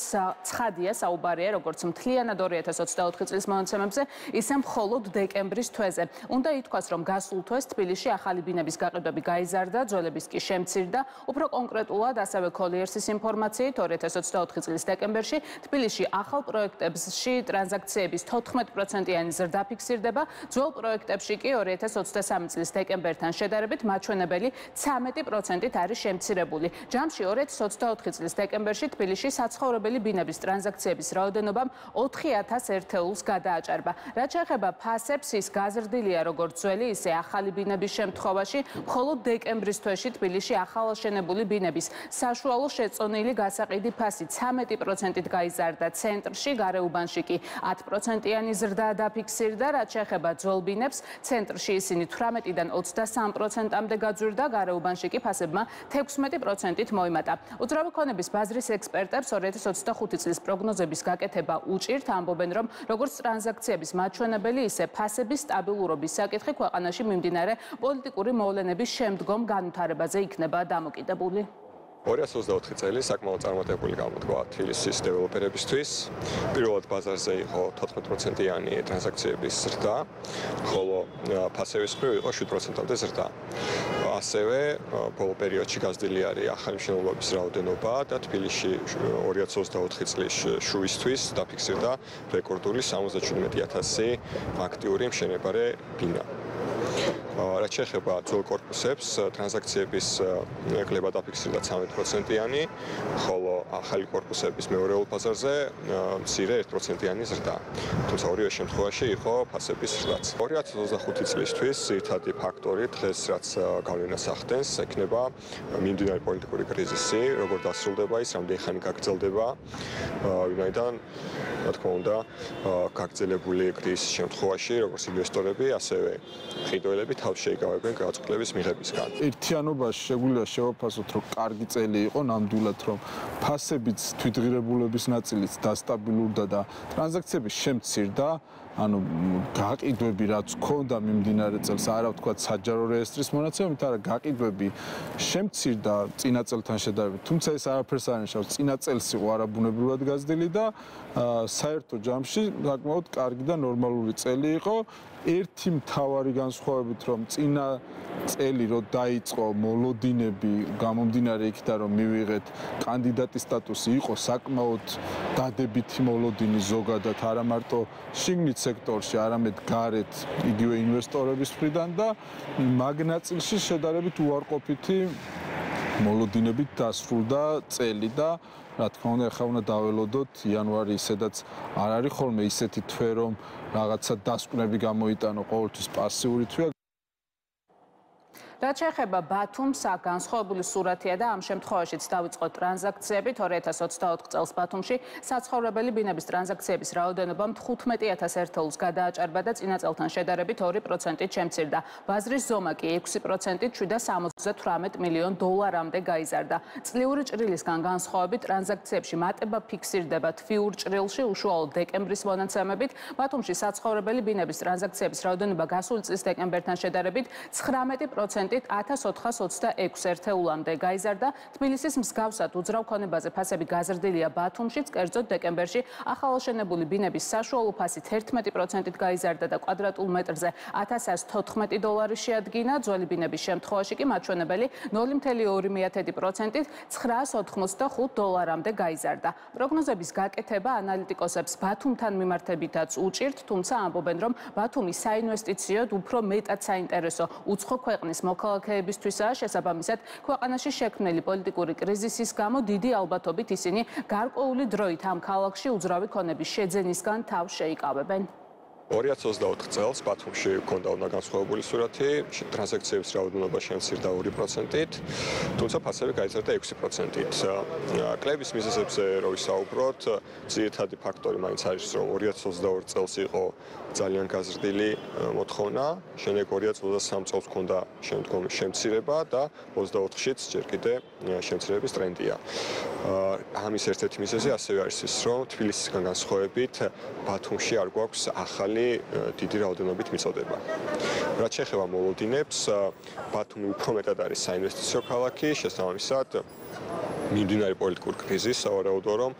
ცხადია საუბარია როგორც მთლიანად 2024 წლის მონაცემებზე, ისე მხოლოდ დეკემბრის თვეზე. უნდა ითქვას, რომ გასულ თვეს თბილისში ახალი ბინების გაყიდვები გაიზარდა, ძველების კი შემცირდა. უფრო კონკრეტულად, ასევე Colliers-ის ინფორმაციით, 2024 წლის დეკემბერში თბილისში ახალ პროექტებში ტრანზაქციების 14%-იანი ზრდა ფიქსირდება, ძველ პროექტებში კი 2023 წლის დეკემბერთან შედარებით მაჩვენებელი 13%-ით არის შემცირებული. ჯამში 2024 წლის დეკემბერში თბილისში საცხოვრებელი ბინების ტრანზაქციების რაოდენობამ 4,000 ერთეულს გადააჭარბა. რაც შეეხება ფასებს, ის გაზრდილია როგორც ძველი, ისე ახალი ბინების შემთხვევაში, მხოლოდ დეკემბრის თვეში თბილისში ახალაშენებული ბინების საშუალო შეწონილი გასაყიდი ფასი 13%-ით გაიზარდა ცენტრში, გარეუბანში კი 10%-იანი ზრდა დაფიქსირდა, რაც შეეხება ძველ ბინებს, ცენტრში ისინი 18-დან 23%-მდე გაძვირდა, გარეუბანში კი ფასებმა 16%-ით მოიმატა. უძრავი ქონების ბაზრის ექსპერტებს 2025 წლის პროგნოზების გაკეთება უჭირთ, ამბობენ, რომ როგორც ტრანზაქციების მაჩვენებელი, ისე ფასების სტაბილურობის საკითხი ქვეყანაში მიმდინარე პოლიტიკური მოვლენების შემდგომ განვითარებაზე იქნება დამოკიდებული. 2024 წელი საკმაოდ წარმატებული გამოდგა თბილისის დეველოპერებისთვის. პირველად ბაზარზე იყო 14%-იანი ტრანზაქციების ზრდა, ხოლო ფასების მხრივ იყო 7%-მდე ზრდა. ასევე ბოლო პერიოდში გაზრდილი არის ახალი მშენებლობის რაოდენობა და თბილისში 2024 წლის შუისთვის დაფიქსირდა რეკორდული 77,000 აქტიური მშენებარე ბინა. რაც შეეხება ძველ კორპუსებს, ტრანზაქციების კლება დაფიქსირდა 13%-იანი, ხოლო ახალი კორპუსების მეორეულ ბაზარზე მცირე 1%-იანი ზრდა. თუმცა ორივე შემთხვევაში იყო ფასების ზრდაც. 2025 წლისთვის ძირითადი ფაქტორი დღეს რაც გავლენას ახდენს, ექნება მიმდინარე პოლიტიკური კრიზისი, როგორ დასრულდება ის, რამდენი ხანი გაგრძელდება, ვინაიდან რა თქმა უნდა, გაგრძელებული კრიზისის შემთხვევაში, როგორც ინვესტორები, ასევე მყიდველები თავს შეიკავებენ გადაწყვეტილების მიღებისგან. ერთიანობაში შეგვიძლია შევაფასოთ, რომ კარგი წელი იყო, ნამდვილად რომ ფასებიც თვითღირებულების ნაწილიც დასტაბილურდა და ტრანზაქციები შემცირდა. ანუ გაყიდვები რაც ქონდა მიმდინარე წელს, არა ვთქვათ საჯარო რეესტრის მონაცემებით, არა გაყიდვები შემცირდა წინა წელთან შედარებით. თუმცა ეს არაფერს არ ნიშნავს, წინა წელს იყო არაბუნებრივად გაზრდილი და საერთო ჯამში საკმაოდ კარგი და ნორმალური წელი იყო. ერთი მთავარი განსხვავებით, რომ წინა წელი რო დაიწყო მოლოდინები გამომდინარე იქიდან, რომ მივიღეთ კანდიდატის სტატუსი, იყო საკმაოდ დადებითი მოლოდინი ზოგადად, არა მარტო შიგნით სექტორში, არამედ გარეთ იგივე ინვესტორების მხრიდან და მაგ ნაწილში შედარებით უარყოფითი მოლოდინებით დასრულდა წელი და რა თქმა უნდა, ახლა უნდა დაველოდოთ იანვარი, ისედაც არ არის ხოლმე ისეთი თვე, რომ რაღაცა დასკვნები გამოიტანო, ყოველთვის პასიური თვეა. რაც შეეხება ბათუმს, განსხვავებული სურათია და ამ შემთხვევაშიც დავიწყოთ ტრანზაქციებით. 2024 წელს ბათუმში საცხოვრებელი ბინების ტრანზაქციების რაოდენობამ 15,000 ერთეულს გადააჭარბა და წინა წელთან შედარებით 2%-ით შემცირდა. ბაზრის ზომა კი 6%-ით $778 მილიონამდე გაიზარდა. წლიური ჭრილისგან განსხვავებით ტრანზაქციებში მატება ფიქსირდება თვიურ ჭრილში, უშუალოდ დეკემბრის მონაცემებით. ბათუმში საცხოვრებელი ბინების ტრანზაქციების რაოდენობა გასული წლის დეკემბერთან შედარებით 19% 10%-ით 1426 ერთეულამდე გაიზარდა. თბილისის მსგავსად უძრავ ქონებაზე ფასები გაზრდილია ბათუმშიც, კერძოდ დეკემბერში ახალშენებული ბინების საშუალო ფასი 11%-ით გაიზარდა და კვადრატულ მეტრზე $1114 შეადგინა. ძველი ბინების შემთხვევაში კი მაჩვენებელი 0.2%-ით $985-მდე გაიზარდა. პროგნოზების გაკეთება ანალიტიკოსებს ბათუმთან მიმართებითაც უჭირთ, თუმცა ამბობენ, რომ ბათუმი საინვესტიციოდ უფრო მეტად საინტერესო უცხო ქვეყნის მოქალაქეებისთვისაა. შესაბამისად, ქვეყანაში შექმნილი პოლიტიკური კრიზისის გამო დიდი ალბათობით ისინი გარკვეული დროით ამ ქალაქში უძრავი ქონების შეძენისგან თავს შეიკავებენ. 2024 წელს ბათუმში ჰქონდა განსხვავებული სურათი, ტრანზაქციების რაოდენობა შემცირდა 2%-ით, თუმცა ფასები გაიზარდა 6%-ით. კლების მიზეზებზე რო ვისაუბროთ, ძირითადი ფაქტორი მაინც არის, რომ 2022 წელს იყო ძალიან გაზრდილი მოთხოვნა, შემდეგ 2023 წელს ჰქონდა შემდგომი შემცირება და 24-შიც ჯერ კიდე შემცირების ტრენდია. ამის ერთ-ერთი მიზეზი ასევე არის ის, რომ თბილისისგან განსხვავებით ბათუმში არ გვაქვს ახალი დიდი რაოდენობით მიწოდება. რაც შეეხება მოლოდინებს, ბათუმი უფრო მეტად არის საინვესტიციო ქალაქი, შესაბამისად მიმდინარე პოლიტიკურ კრიზისს სავარაუდოა, რომ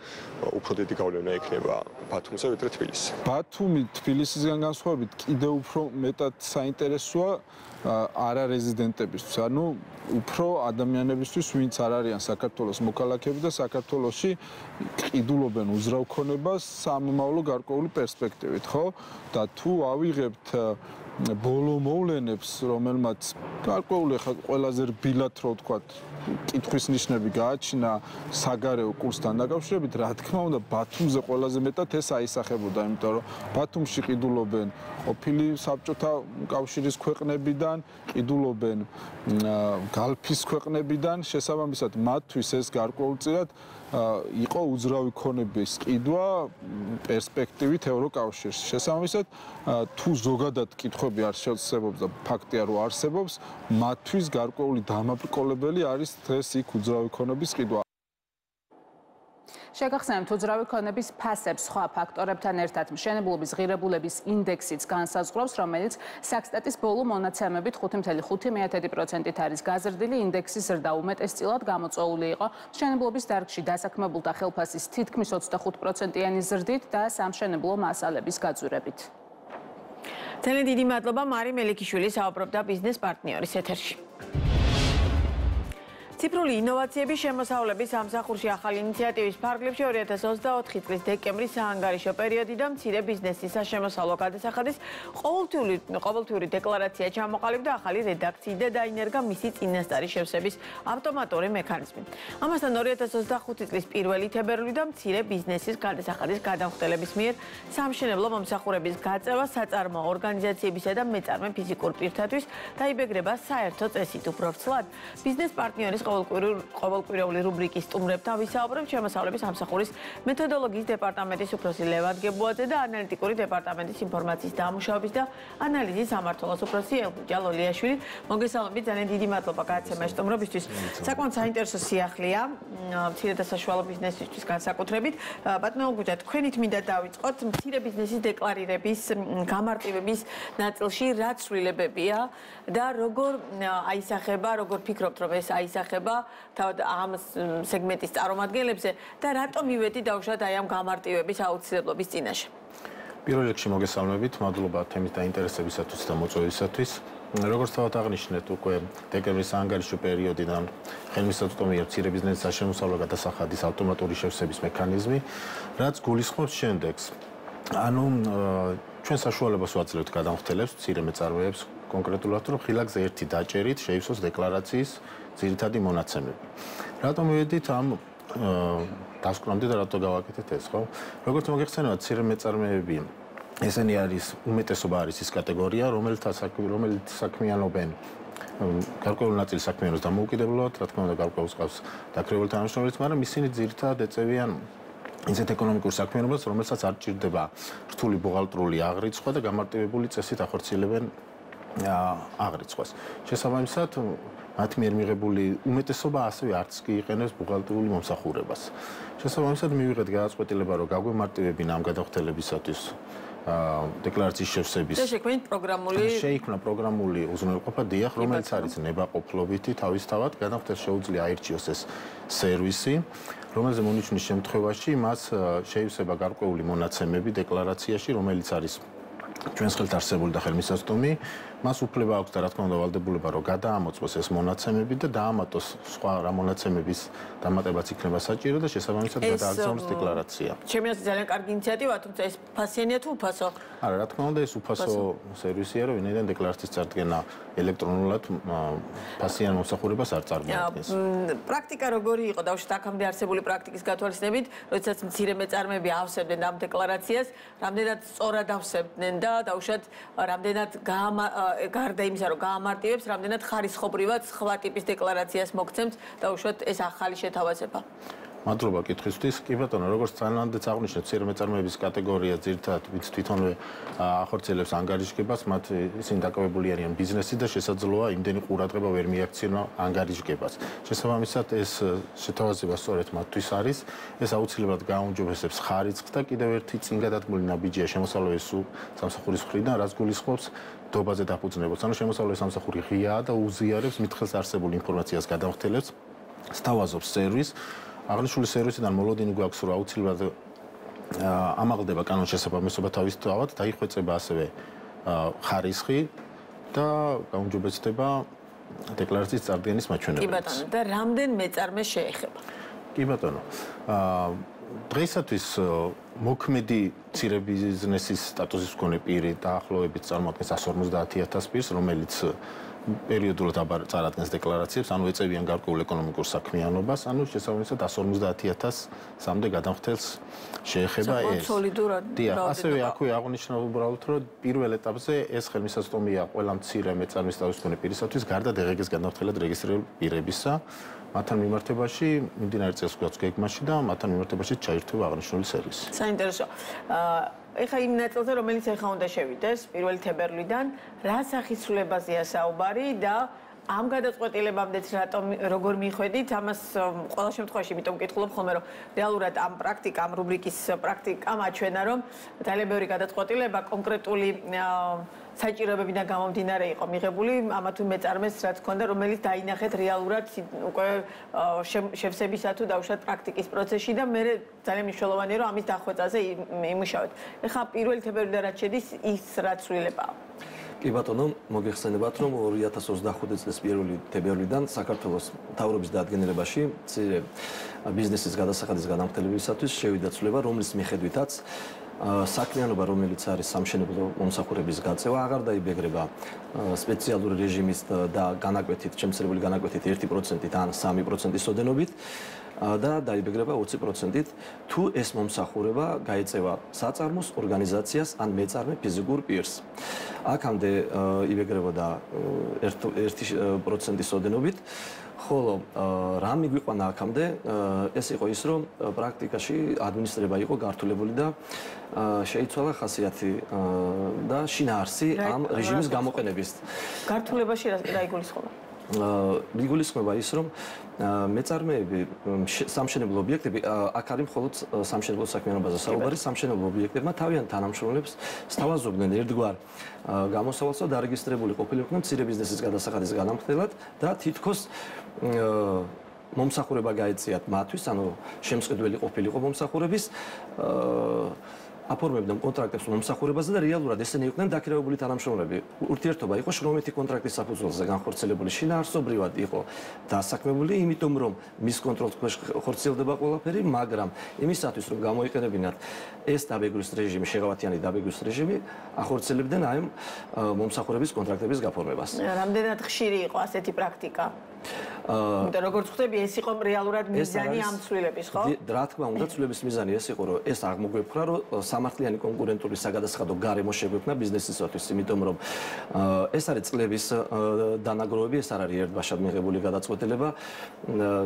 უფრო დიდი გავლენა ექნება ბათუმზე ვიდრე თბილისზე. ბათუმი თბილისისგან განსხვავებით კიდევ უფრო მეტად საინტერესოა არა რეზიდენტებისთვის, ანუ უფრო ადამიანებისთვის, ვინც არ არიან საქართველოს მოქალაქეები და საქართველოში ყიდულობენ უძრავ ქონებას სამომავლო გარკვეული პერსპექტივით, ხო? და თუ ავიღებთ ბოლო მოვლენებს, რომელმაც გარკვეული ხა ყველაზე რბილად რო ვთქვათ, კითხვის ნიშნები გააჩინა საგარეო კურსთან დაკავშირებით, რა თქმა უნდა, ბათუმზე ყველაზე მეტად ეს აისახებოდა, იმიტომ რომ ბათუმში ყიდულობენ ყოფილი საბჭოთა კავშირის ქვეყნებიდან, ყიდულობენ გალფის ქვეყნებიდან, შესაბამისად მათთვის ეს გარკვეულწილად იყო უძრავი ქონების ყიდვა პერსპექტივით ევროკავშირში. შესაბამისად, თუ ზოგადად კითხვები არ შესაძლებლობს და ფაქტია რომ არსებობს, მათთვის გარკვეული დამაბრკოლებელი არის დღეს იქ უძრავი ქონების ყიდვა. შეგახსენებთ უძრავი ქონების ფასებს სხვა ფაქტორებთან ერთად მშენებლობის ღირებულების ინდექსიც განსაზღვრავს, რომელიც საქსტატის ბოლო მონაცემებით 5.5%-ით არის გაზრდილი. ინდექსის ზრდა უმეტესწილად გამოწვეული იყო მშენებლობის დარგში დასაქმებულთა ხელფასის თითქმის 25%-იანი ზრდით და სამშენებლო მასალების გაძვირებით. ძალიან დიდი მადლობა მარი მელიქიშვილი საუბრობდა ბიზნეს პარტნიორის ეთერში. ციფრული ინოვაციების შემოსავლების სამსახურში ახალი ინიციატივის ფარგლებში 2024 წლის დეკემბრის საანგარიშო პერიოდიდან მცირე ბიზნესის სამშენებლო გადასახადის ყოველთვიური დეკლარაცია ჩამოყალიბდა ახალი რედაქციით და დაინერგა მისი წინასწარი შევსების ავტომატური მექანიზმი. ამასთან 2025 წლის 1 თებერვლიდან მცირე ბიზნესის გადასახადის გადამხდელების მიერ სამშენებლო მომსახურების გაწევა საწარმოო ორგანიზაციებისა და მეწარმე ფიზიკურ პირთათვის დაიბეგრება საერთო წესით. უფრო ვრცლად, ბიზნეს პარტნიორის ყოველკვირეული რუბრიკის სტუმრებთან ვისაუბრებთ შემოსავლების სამსახურის მეთოდოლოგიის დეპარტამენტის უფროსი ლევან გებუაძე და ანალიტიკური დეპარტამენტის ინფორმაციის დამუშავების და ანალიზის სამმართველოს უფროსი ელგუჯა ლოლიაშვილი. მოგესალმებით, ძალიან დიდი მადლობა გადაცემაში სტუმრობისთვის. საკმაოდ საინტერესო სიახლეა მცირე და საშუალო ბიზნესისთვის განსაკუთრებით. ბატონო ელგუჯა, თქვენით მინდა დავიწყოთ მცირე ბიზნესის დეკლარირების გამარტივების ნაწილში რა ცვლილებებია და როგორ აისახება, როგორ ფიქრობთ, რომ ეს აისახება თავად ამ სეგმენტის წარმომადგენლებზე და რატომ ივედი დავუშვათ აი ამ გამარტივების აუცილებლობის წინაშე? პირველ რიგში მოგესალმებით, მადლობა თემის დაინტერესებისათვის და მოწვევისათვის. როგორც თავად აღნიშნეთ, უკვე დეკემბრის საანგარიშო პერიოდიდან ხელმისაწვდომი მცირე ბიზნესის სამშენებლო გადასახადის ავტომატური შევსების მექანიზმი, რაც გულისხმობს შემდეგს. ანუ ჩვენ საშუალებას ვაძლევთ გადამხდელებს, მცირე მეწარმეებს კონკრეტულად, რომ ხილაკზე ერთი დაჭერით შეივსოს დეკლარაციის ძირითადი მონაცემები. რატომ მივედით ამ დასკვნამდე და რატო გავაკეთეთ ეს, ხო? როგორც მოგეხსენებათ, მცირე მეწარმეები ესენი არის უმეტესობა არის ის კატეგორია, რომელიც საქმიანობენ გარკვეული ნაწილი საქმიანობს დამოუკიდებლად, რა თქმა უნდა, გარკვეულს ყავს დაქრეველი თანამშრომლიც, მაგრამ ისინი ძირითადად ეწევიან ისეთ ეკონომიკურ საქმიანობას, რომელსაც არ ჭირდება რთული ბუღალტრული აღრიცხვა და გამარტივებული წესით ახორციელებენ აღრიცხვას. შესაბამისად, მათ მიერ მიღებული უმეტესობა ასევე არც კი იყენებს ბუღალტრული მომსახურებას. შესაბამისად, მივიღეთ გადაწყვეტილება, რომ გაგვემარტივებინა ამ გადახდელებისათვის დეკლარაციის შევსების შეიქმნა პროგრამული უზრუნველყოფა დიახ, რომელიც არის ნებაყოფლობითი თავისთავად, განახორციელოს შეუძლია აირჩიოს ეს სერვისი, რომელზე მონიშნის შემთხვევაში მას შეივსება გარკვეული მონაცემები დეკლარაციაში, რომელიც არის ჩვენს ხელთ არსებული და ხელმისაწვდომი, მას უფლება აქვს და რა თქმა უნდა ვალდებულება რომ გადაამოწმოს ეს მონაცემები და დაამატოს სხვა რა მონაცემების დამატებაც იქნება საჭირო და შესაბამისად გადააგზავნოს დეკლარაცია. ჩემი აზრით ძალიან კარგი ინიციატივა, თუმცა ეს ფასიანია თუ უფასო? არა, რა თქმა უნდა ეს უფასო სერვისია, რომ ვინაიდან დეკლარაციის წარდგენა ელექტრონულად ფასიან მომსახურებას არ წარმოადგენს. პრაქტიკა როგორი იყო დავუშვათ აქამდე არსებული პრაქტიკის გათვალისწინებით, როდესაც მცირე მეწარმეები ავსებდნენ ამ დეკლარაციას, რამდენად სწორად ავსებდნენ და დავუშვათ რამდენად გარდა იმისა, რომ გაამარტივებს, რამდენად ხარისხობრივად სხვა ტიპის დეკლარაციას მოგცემთ და უშუალოდ ეს ახალი შეთავაზება. მადლობა კითხვისთვის. კი ბატონო, როგორც თანამდეც აღნიშნეთ, მცირე მეწარმეების კატეგორია ძირითადად ვინც თვითონვე ახორციელებს ანგარიშგებას, მათ ისინი დაკავებული არიან ბიზნესით და შესაძლოა იმდენი ყურადღება ვერ მიაქცია ანგარიშგებას. შესაბამისად, ეს შეთავაზება სწორედ მათთვის არის. ეს აუცილებლად გააუმჯობესებს ხარისხს და კიდევ ერთი წინ გადადგმული ნაბიჯია შემოსავლების სამსახურის მხრიდან, რაც გულისხმობს დობაზე დაფუძნებულს. ანუ შემოსავლების სამსახური ღიაა და უზიარებს მითხელს არსებულ ინფორმაციას გადამხდელებს, სთავაზობს სერვისს. აღნიშნული სერვისიდან მოლოდინი გვაქვს, რომ აუცილებლად ამაღლდება კანონის შესაბამისობა თავისთავად, დაიხვეწება ასევე ხარისხი და გაუმჯობესდება დეკლარაციის წარდგენის მაჩვენებლიც. კი ბატონო, და რამდენ მეწარმეს შეეხება? კი ბატონო. დღეისათვის მოქმედი მცირე ბიზნესის სტატუსის მქონე პირი დაახლოებით წარმოადგენს 150,000 პირს, რომელიც პერიოდულად წარადგენს დეკლარაციებს, ანუ ეწევიან გარკვეულ ეკონომიკურ საქმიანობას, ანუ შესაბამისად 150,000-მდე გადამხდელს შეეხება ეს. დიახ, ასევე აქვე აღნიშნავ უბრალოდ, რომ პირველ ეტაპზე ეს ხელმისაწვდომია ყველა მცირე მეწარმის სტატუსის მქონე პირისათვის, გარდა DGG-ს გადამხდელად რეგისტრირებული პირებისა, მათთან მიმართებაში მიმდინარე წელს გვაქვს გეგმაში და მათთან მიმართებაში ჩაირთვება აღნიშნული სერვისი. საინტერესო. ეხა იმ ნაწილზე, რომელიც ეხა უნდა შევიდეს 1 თებერვლიდან, რა სახისრულებაზეა საუბარი და ამ გადაწყვეტილებამდეც როგორ მიხვედით, ამას ყველა შემთხვევაში იმიტომ ვკითხულობ ხოლმე, რომ რეალურად ამ პრაქტიკამ, რუბრიკის პრაქტიკამ აჩვენა, რომ ძალიან ბევრი გადაწყვეტილება კონკრეტული საჭიროებებიდან გამომდინარე იყო მიღებული ამა თუ მეწარმეს რაც ქონდა, რომელიც დაინახეთ რეალურად უკვე შევსებისა თუ დაუშვათ პრაქტიკის პროცესში და მე ძალიან მნიშვნელოვანია, რომ ამის დახვეწაზე იმუშავეთ. ეხლა 1 თებერვლიდან რაც შედის, ის რაც სრულებაა. კი ბატონო, მოგეხსენებათ, რომ 2025 წლის 1 თებერვლიდან საქართველოს მთავრობის დადგენილებაში მცირე ბიზნესის გადასახადის განამხნელებისათვის შევიდა ცვლილება, რომლის მიხედვითაც საქმიანობა, რომელიც არის სამშენებლო მომსახურების გაწევა, აღარ დაიბეგრება სპეციალური რეჟიმის და განაკვეთით, შემცირებული განაკვეთით 1%-ით ან 3%-ის ოდენობით და დაიბეგრება 20%-ით, თუ ეს მომსახურება გაეწევა საწარმოს, ორგანიზაციას ან მეწარმე ფიზიკურ პირს. აქამდე იბეგრებოდა 1%-ის ოდენობით, ხოლო რა მიგვიყვანა აქამდე, ეს იყო ის, რომ პრაქტიკაში ადმინისტრება იყო გართულებული და შეიცვალა ხასიათი და შინაარსი ამ რეჟიმის გამოყენების. გართულებაში რა იგულისხმება? იგულისხმება ის, რომ მეწარმეები სამშენებლო ობიექტები, აქ არის მხოლოდ სამშენებლო საქმიანობაზე საუბარი, სამშენებლო ობიექტებმა თავიანთ თანამშრომლებს სთავაზობდნენ ერთგვარ გამოსავალს და დარეგისტრირებული ყოფილიყვნენ მცირე ბიზნესის გადასახადის განამხნელად და თითქოს მომსახურება გაეწიათ მათთვის, ანუ შემსყიდველი ყოფილიყო მომსახურების აფორმებდნენ კონტრაქტებს მომსახურებაზე და რეალურად ესენი იყვნენ დაქირავებული თანამშრომლები. ურთიერთობა იყო შრომითი კონტრაქტის საფუძველზე განხორციელებული, შინაარსობრივად იყო დასაქმებული, იმიტომ რომ მის კონტროლს ქვეშ ხორციელდება ყველაფერი, მაგრამ იმისათვის რომ გამოიყენებინათ ეს დაბეგრვის რეჟიმი, შეღავათიანი დაბეგრვის რეჟიმი, ახორციელებდნენ აი მომსახურების კონტრაქტების გაფორმებას. რამდენად ხშირი იყო ასეთი პრაქტიკა? და როგორც ხვდები, ეს იყო რეალურად მიზანი ამ ცვლილების, ხო? რა თქმა უნდა, ცვლილების მიზანი ეს იყო, რომ ეს აღმოგვეფხვრა, რომ სამართლიანი კონკურენტული საგადასახადო გარემო შეგვექმნა ბიზნესისათვის, იმიტომ რომ ეს არის წლების დანაგროვები, ეს არ არის ერთბაშად მიღებული გადაწყვეტილება.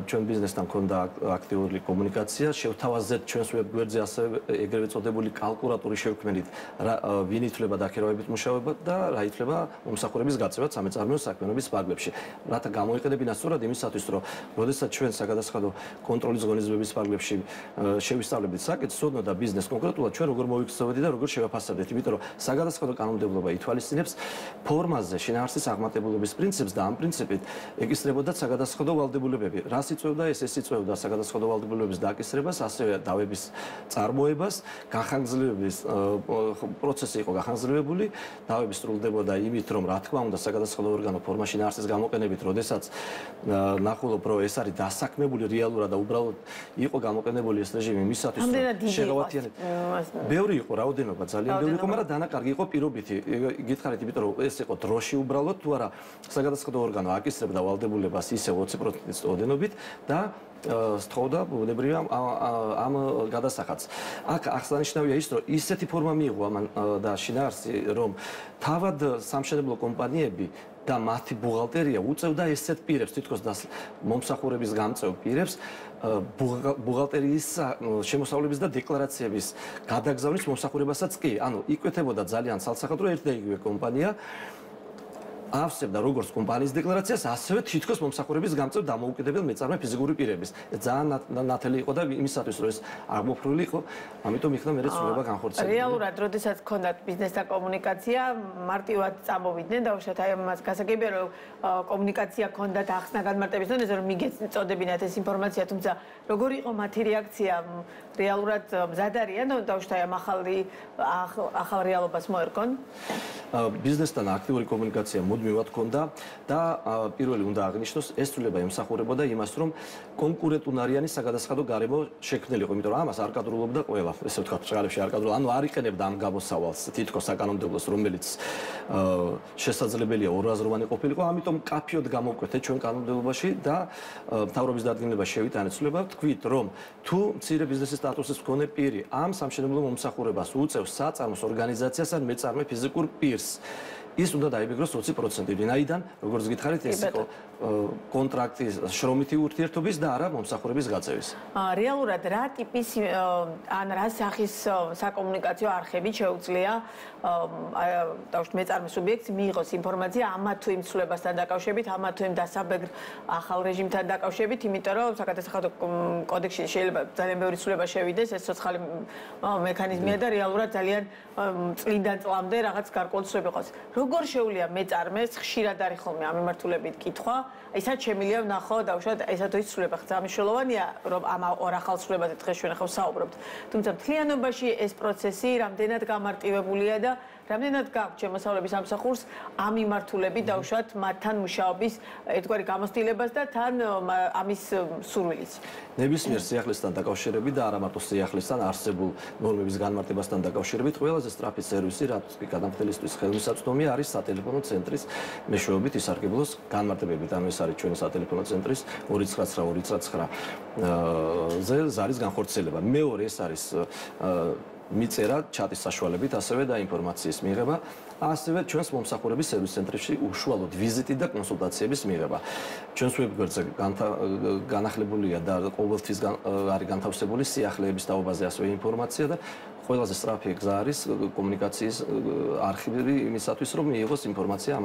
ჩვენ ბიზნესთან ქონდა აქტიური კომუნიკაცია, შევთავაზეთ ჩვენს ვებგვერდზე ასევე ეგრევე წოდებული კალკულატორი შევქმნით, ვინ ითვლება დაქირავებით მუშაობა და რა ითვლება მომსახურების გაწევად სამეწარმეო საქმიანობის ფარგლებში. რათა გამოიყენებინათ სწორად იმისათვის, რომ როდესაც ჩვენ საგადასახადო კონტროლის ღონისძიების ფარგლებში შევისწავლებით საკითხს, ცოდნა და ბიზნეს კონკრეტულად ჩვენ როგორ მოვიქცევდით და როგორ შევაფასებდით, იმიტომ რომ საგადასახადო კანონმდებლობა ითვალისწინებს ფორმაზე შინაარსის აღმატებულობის პრინციპს და ამ პრინციპით ეკისრებოდა საგადასახადო ვალდებულებები. რას იწვევდა ეს იწვევდა საგადასახადო ვალდებულებების დაკისრებას, ასევე დავების წარმოებას, განხანგრძლივების პროცესი იყო განხანგრძლივებული, დავები სრულდებოდა იმით, რომ რა თქმა უნდა საგადასახადო ორგანო ფორმა შინაარსის გამოყენებით, როდესაც ნახულობ, რომ ეს არის დასაქმებული რეალურად და უბრალოდ იყო გამოყენებული ეს რეჟიმი მისათვის, რომ შეღავათიანეთ. ბევრი იყო, რაოდენობა ძალიან ბევრი იყო, მაგრამ დანაკარგი იყო პირობითი. გითხარით, იმიტომ რომ ეს იყო დროში უბრალოდ თუ არა საგადასახადო ორგანო აკისრებდა ვალდებულებას ისე 20%-ის ოდენობით და სწავდა ბუნებრივია ამ გადასახადს. აქ აღსანიშნავია ის, რომ ისეთი ფორმა მიიღო ამან და შინაარსი, რომ თავად სამშენებლო კომპანიები და მათი ბუღალტერია უწევდა ესეთ პირებს, თითქოს მომსახურების გამწევ პირებს, ბუღალტერიის შემოსავლების და დეკლარაციების გადაგზავნის მომსახურებასაც კი. ანუ იკვეთებოდა ძალიან ცალსახადრო ერთ და იგივე კომპანია ავსებდა როგორც კომპანიის დეკლარაციას, ასევე თითქოს მომსახურების გამწევ დამოუკიდებელ მეწარმე ფიზიკური პირების. ძალიან ნათელი იყო და იმისათვის, რომ ეს აღმოფრული იყო, ამიტომ იქნა მერე ცვლილება განხორციელებული. რეალურად, როდესაც ჰქონდათ ბიზნეს და კომუნიკაცია, მარტივად წამოვიდნენ და უშუალოდ აი მას გასაგებია, რომ კომუნიკაცია ჰქონდათ ახსნა განმარტების დონეზე, რომ მიგეწოდებინათ ეს ინფორმაცია, თუმცა როგორი იყო მათი რეაქცია? რეალურად მზად არიან და უშუალოდ აი ამ ახალ რეალობას მოერგონ? ბიზნესთან აქტიური კომუნიკაცია მუდმივად ჰქონდა და პირველი უნდა აღნიშნოს, ეს ცვლილება ემსახურებოდა იმას, რომ კონკურენტუნარიანი საგადასახადო გარემო შექმნილი იყო, იმიტომ რომ ამას არ კადრულობდა ყველა, ესე ვთქვათ, ჟღერებში არ კადრულობდა, ანუ არ იყენებდა ამ გამოსავალს თითქოს საკანონმდებლოს, რომელიც შესაძლებელია 200-როვანი ყოფილიყო, ამიტომ კაფიოდ გამოვკვეთეთ ჩვენ კანონმდებლობაში და მთავრობის დადგენილებას შევიტანეთ ცვლილება, თქვით, რომ თუ მცირე ბიზნესის სტატუსის მქონე პირი ამ სამშენებლო მომსახურებას უწევს საწარმოს ორგანიზაციას ან მეწარმე ფიზიკურ პირს, ის უნდა დაიბეგროს 20%. ვინაიდან, როგორც გითხარით, ეს იყო კონტრაქტის შრომითი ურთიერთობის და არა მომსახურების გაწევის. რეალურად რა ტიპის ან რა სახის საკომუნიკაციო არხებით შეუძლია დავუშვათ მეწარმე სუბიექტს მიიღოს ინფორმაცია ამა თუ იმ ცვლილებასთან დაკავშირებით, ამა თუ იმ დასაბეგრ ახალ რეჟიმთან დაკავშირებით, იმიტომ რომ საგადასახადო კოდექსში შეიძლება ძალიან ბევრი ცვლილება შევიდეს, ეს ცოცხალი მექანიზმია და რეალურად ძალიან წლიდან წლამდე რაღაც გარკვეული ცვლილება იყოს. როგორ შეუძლია მეწარმეს ხშირად არის ხოლმე ამ მიმართულებით კითხვა, აი სად შემიძლია ვნახო დავუშვათ ესა თუ ის ცვლილება ხდება მნიშვნელოვანია რომ ამ ორ ახალ ცვლილებაზე დღეს ჩვენ ახლა ვსაუბრობთ, თუმცა მთლიანობაში ეს პროცესი რამდენად გამარტივებულია და რამდენად გაქვთ შემოსავლების სამსახურს ამ მიმართულებით დავუშვათ მათთან მუშაობის ერთგვარი გამოცდილებას და თან ამის სურვილიც. ნებისმიერ სიახლესთან დაკავშირებით და არა მარტო სიახლესთან არსებულ ნორმების განმარტებასთან დაკავშირებით ყველაზე სწრაფი სერვისი, რაც კი გადამხდელისთვის ხელმისაწვდომია, არის სატელეფონო ცენტრის მეშვეობით ისარგებლოს განმარტებებით. ანუ ეს არის ჩვენი სატელეფონო ცენტრის 299-ზე არის განხორციელება. მეორე ეს არის მიწერა ჩატის საშუალებით, ასევე და ინფორმაციის მიღება, ასევე ჩვენს მომსახურების სერვის ცენტრებში უშუალოდ ვიზიტი და კონსულტაციების მიღება. ჩვენს ვებგვერდზე განახლებულია და ყოველთვის არის განთავსებული სიახლეების თაობაზე ასევე ინფორმაცია და ყველაზე სწრაფი გზა არის კომუნიკაციის არქივი იმისათვის, რომ მიიღოს ინფორმაცია ამ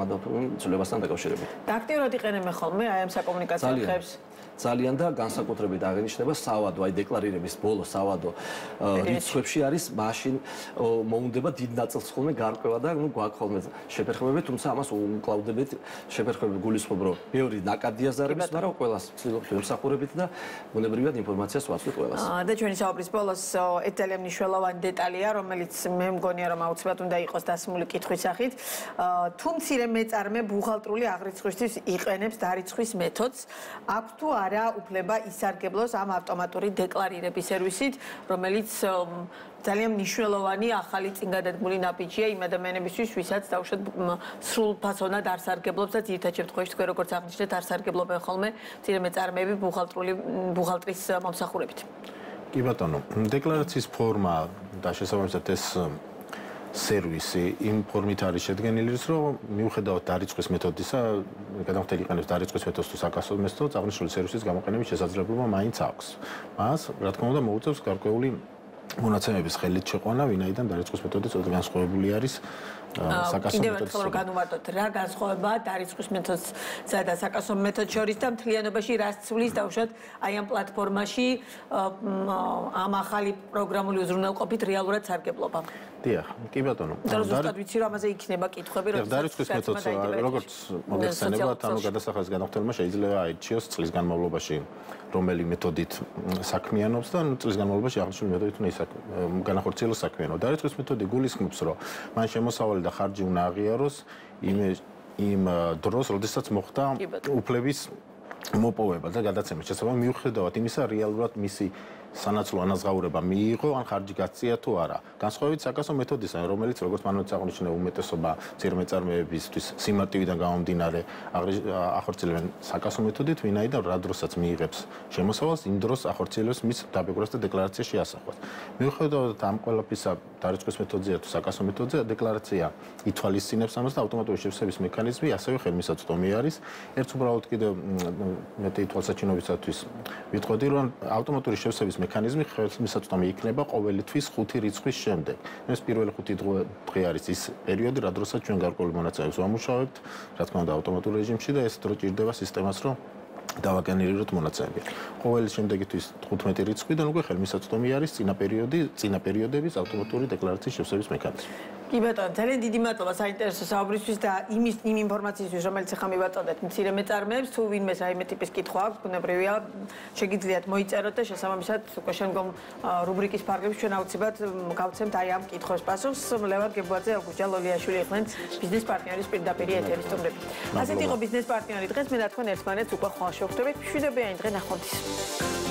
ცვლილებასთან დაკავშირებით. და აქტიურად იყენებენ ხოლმე აი ამ საკომუნიკაციო არხებს? ძალიან და განსაკუთრებით აღინიშნება სავადო, აი დეკლარირების ბოლო სავადო რიცხვებში არის, მაშინ მოუნდება დიდ ნაწილს ხოლმე გარკვევა და ნუ გვაქვს ხოლმე შეფერხებები, თუმცა ამას უკლავდებით შეფერხებები გულისხმობ, რომ ბევრი ნაკადია ზარების, მაგრამ ყველას ვცდილობთ ვემსახურებით და ბუნებრივად ინფორმაციას ვაცვლით ყველას. და ჩვენი საუბრის ბოლოს ეს ძალიან მნიშვნელოვანი დეტალია, რომელიც მე მგონია, რომ აუცილებლად უნდა იყოს დასმული კითხვის სახით. თუ მცირე მეწარმე ბუღალტრული აღრიცხვისთვის იყენებს დარიცხვის მეთოდს, აქვს თუ არა უფლება ისარგებლოს ამ ავტომატური დეკლარირების სერვისით, რომელიც ძალიან მნიშვნელოვანი ახალი წინგადადგმული ნაბიჯია იმ ადამიანებისთვის, ვისაც დავუშვათ სრულ ფასონად არ სარგებლობს და ძირითად შემთხვევაში თქვენ როგორც აღნიშნეთ, არ სარგებლობენ ხოლმე მცირე მეწარმეები ბუღალტრის მომსახურებით. კი ბატონო, декларацიის ფორმა და შესაბამისად ეს სერვისი იმ ფორმით არის შედგენილი, რომ მიუხედავად დარიცხვის მეთოდისა, გადამხდელი იყენებს დარიცხვის მეთოდს თუ საკასო მეთოდს, აღნიშნული სერვისის გამოყენების შესაძლებლობა მაინც აქვს. მას, რა თქმა უნდა, მოუწევს გარკვეული მონაცემების ხელით შეყვანა, ვინაიდან დარიცხვის მეთოდი ცოტა განსხვავებული არის საკასო მეთოდის. კიდევ ერთხელ რომ განვარტოთ, რა განსხვავებაა დარიცხვის მეთოდსა და საკასო მეთოდს შორის და მთლიანობაში რა ცვლის დაუშვათ აი ამ პლატფორმაში ამ ახალი პროგრამული უზრუნველყოფით რეალურად სარგებლობა. დიახ, კი ბატონო. და ზუსტად ვიცი რომ ამაზე იქნება კითხვები, რომ დარიცხვის მეთოდს როგორც მოგეხსენებათ, ანუ გადასახადის განახორციელება შეიძლება აირჩიოს წლის განმავლობაში რომელი მეთოდით საქმიანობს და წლის განმავლობაში აღნიშნული მეთოდით უნდა განახორციელოს საქმიანობა. დარიცხვის მეთოდი გულისხმობს, რომ მან შემოსავალი და ხარჯი უნდა აღიაროს იმ დროს, როდესაც მოხდა უფლების მოპოვება და გადაცემა. შესაძლოა მიუხედავად იმისა, რეალურად მისი სანაცვლო ანაზღაურება მიიღო, ან ხარჯი გაწია თუ არა. განსხვავებით საკასო მეთოდისა, რომელიც როგორც მანვეც აღნიშნა, უმეტესობა ძირმეწარმეებისთვის სიმარტივიდან გამომდინარე ახორციელებენ საკასო მეთოდით, ვინაიდან რა დროსაც მიიღებს შემოსავალს, იმ დროს ახორციელებს მის დაბეჭდას და დეკლარაციის შეასახვას. მიუხედავად ამ ყველაფრისა, დარიცხვის მეთოდზეა თუ საკასო მეთოდზეა, დეკლარაცია ითვალისწინებს ამას და ავტომატური შევსების მექანიზმი ასევე ხელმისაწვდომი არის. ერთს უბრალოდ კიდევ მეტი თვალსაჩინობისათვის ვიტყოდი, რომ ავტომატური შევსების მექანიზმი ხელმისაწვდომი იქნება ყოველი თვის 5 რიცხვის შემდეგ. ეს პირველი 5 დღე არის ის პერიოდი, რა დროსაც ჩვენ გარკვეული მონაცემებს ვამუშავებთ, რა თქმა უნდა, ავტომატურ რეჟიმში და ეს დრო ჭირდება სისტემას, რომ დავაგენერიროთ მონაცემები. ყოველი შემდეგი თვის 15 რიცხვიდან უკვე ხელმისაწვდომი არის წინა პერიოდების ავტომატური დეკლარაციის შევსების მექანიზმი. კი ბატონო, ძალიან დიდი მადლობა საინტერესო საუბრისთვის და იმ ინფორმაციისთვის, რომელიც ახლა მივაწოდეთ მცირე მეწარმეებს, თუ ვინმეს რაიმე ტიპის კითხვა აქვს, ბუნებრივია, შეგიძლიათ მოიწეროთ და შესაბამისად უკვე შემდგომ რუბრიკის ფარგლებში ჩვენ აუცილებლად გავცემთ აი ამ კითხვებს პასუხს. ლევან გებუაძე, გუჯა ლოლიაშვილი იყვნენ ბიზნეს პარტნიორის პირდაპირ ეთერის სტუმრები. ასეთ იყო ბიზნეს პარტნიორი დღეს, მე და თქვენ ერთმანეთს უკვე ხვალ შევხვდებით. მშვიდობიანი დღე, ნახვამდის.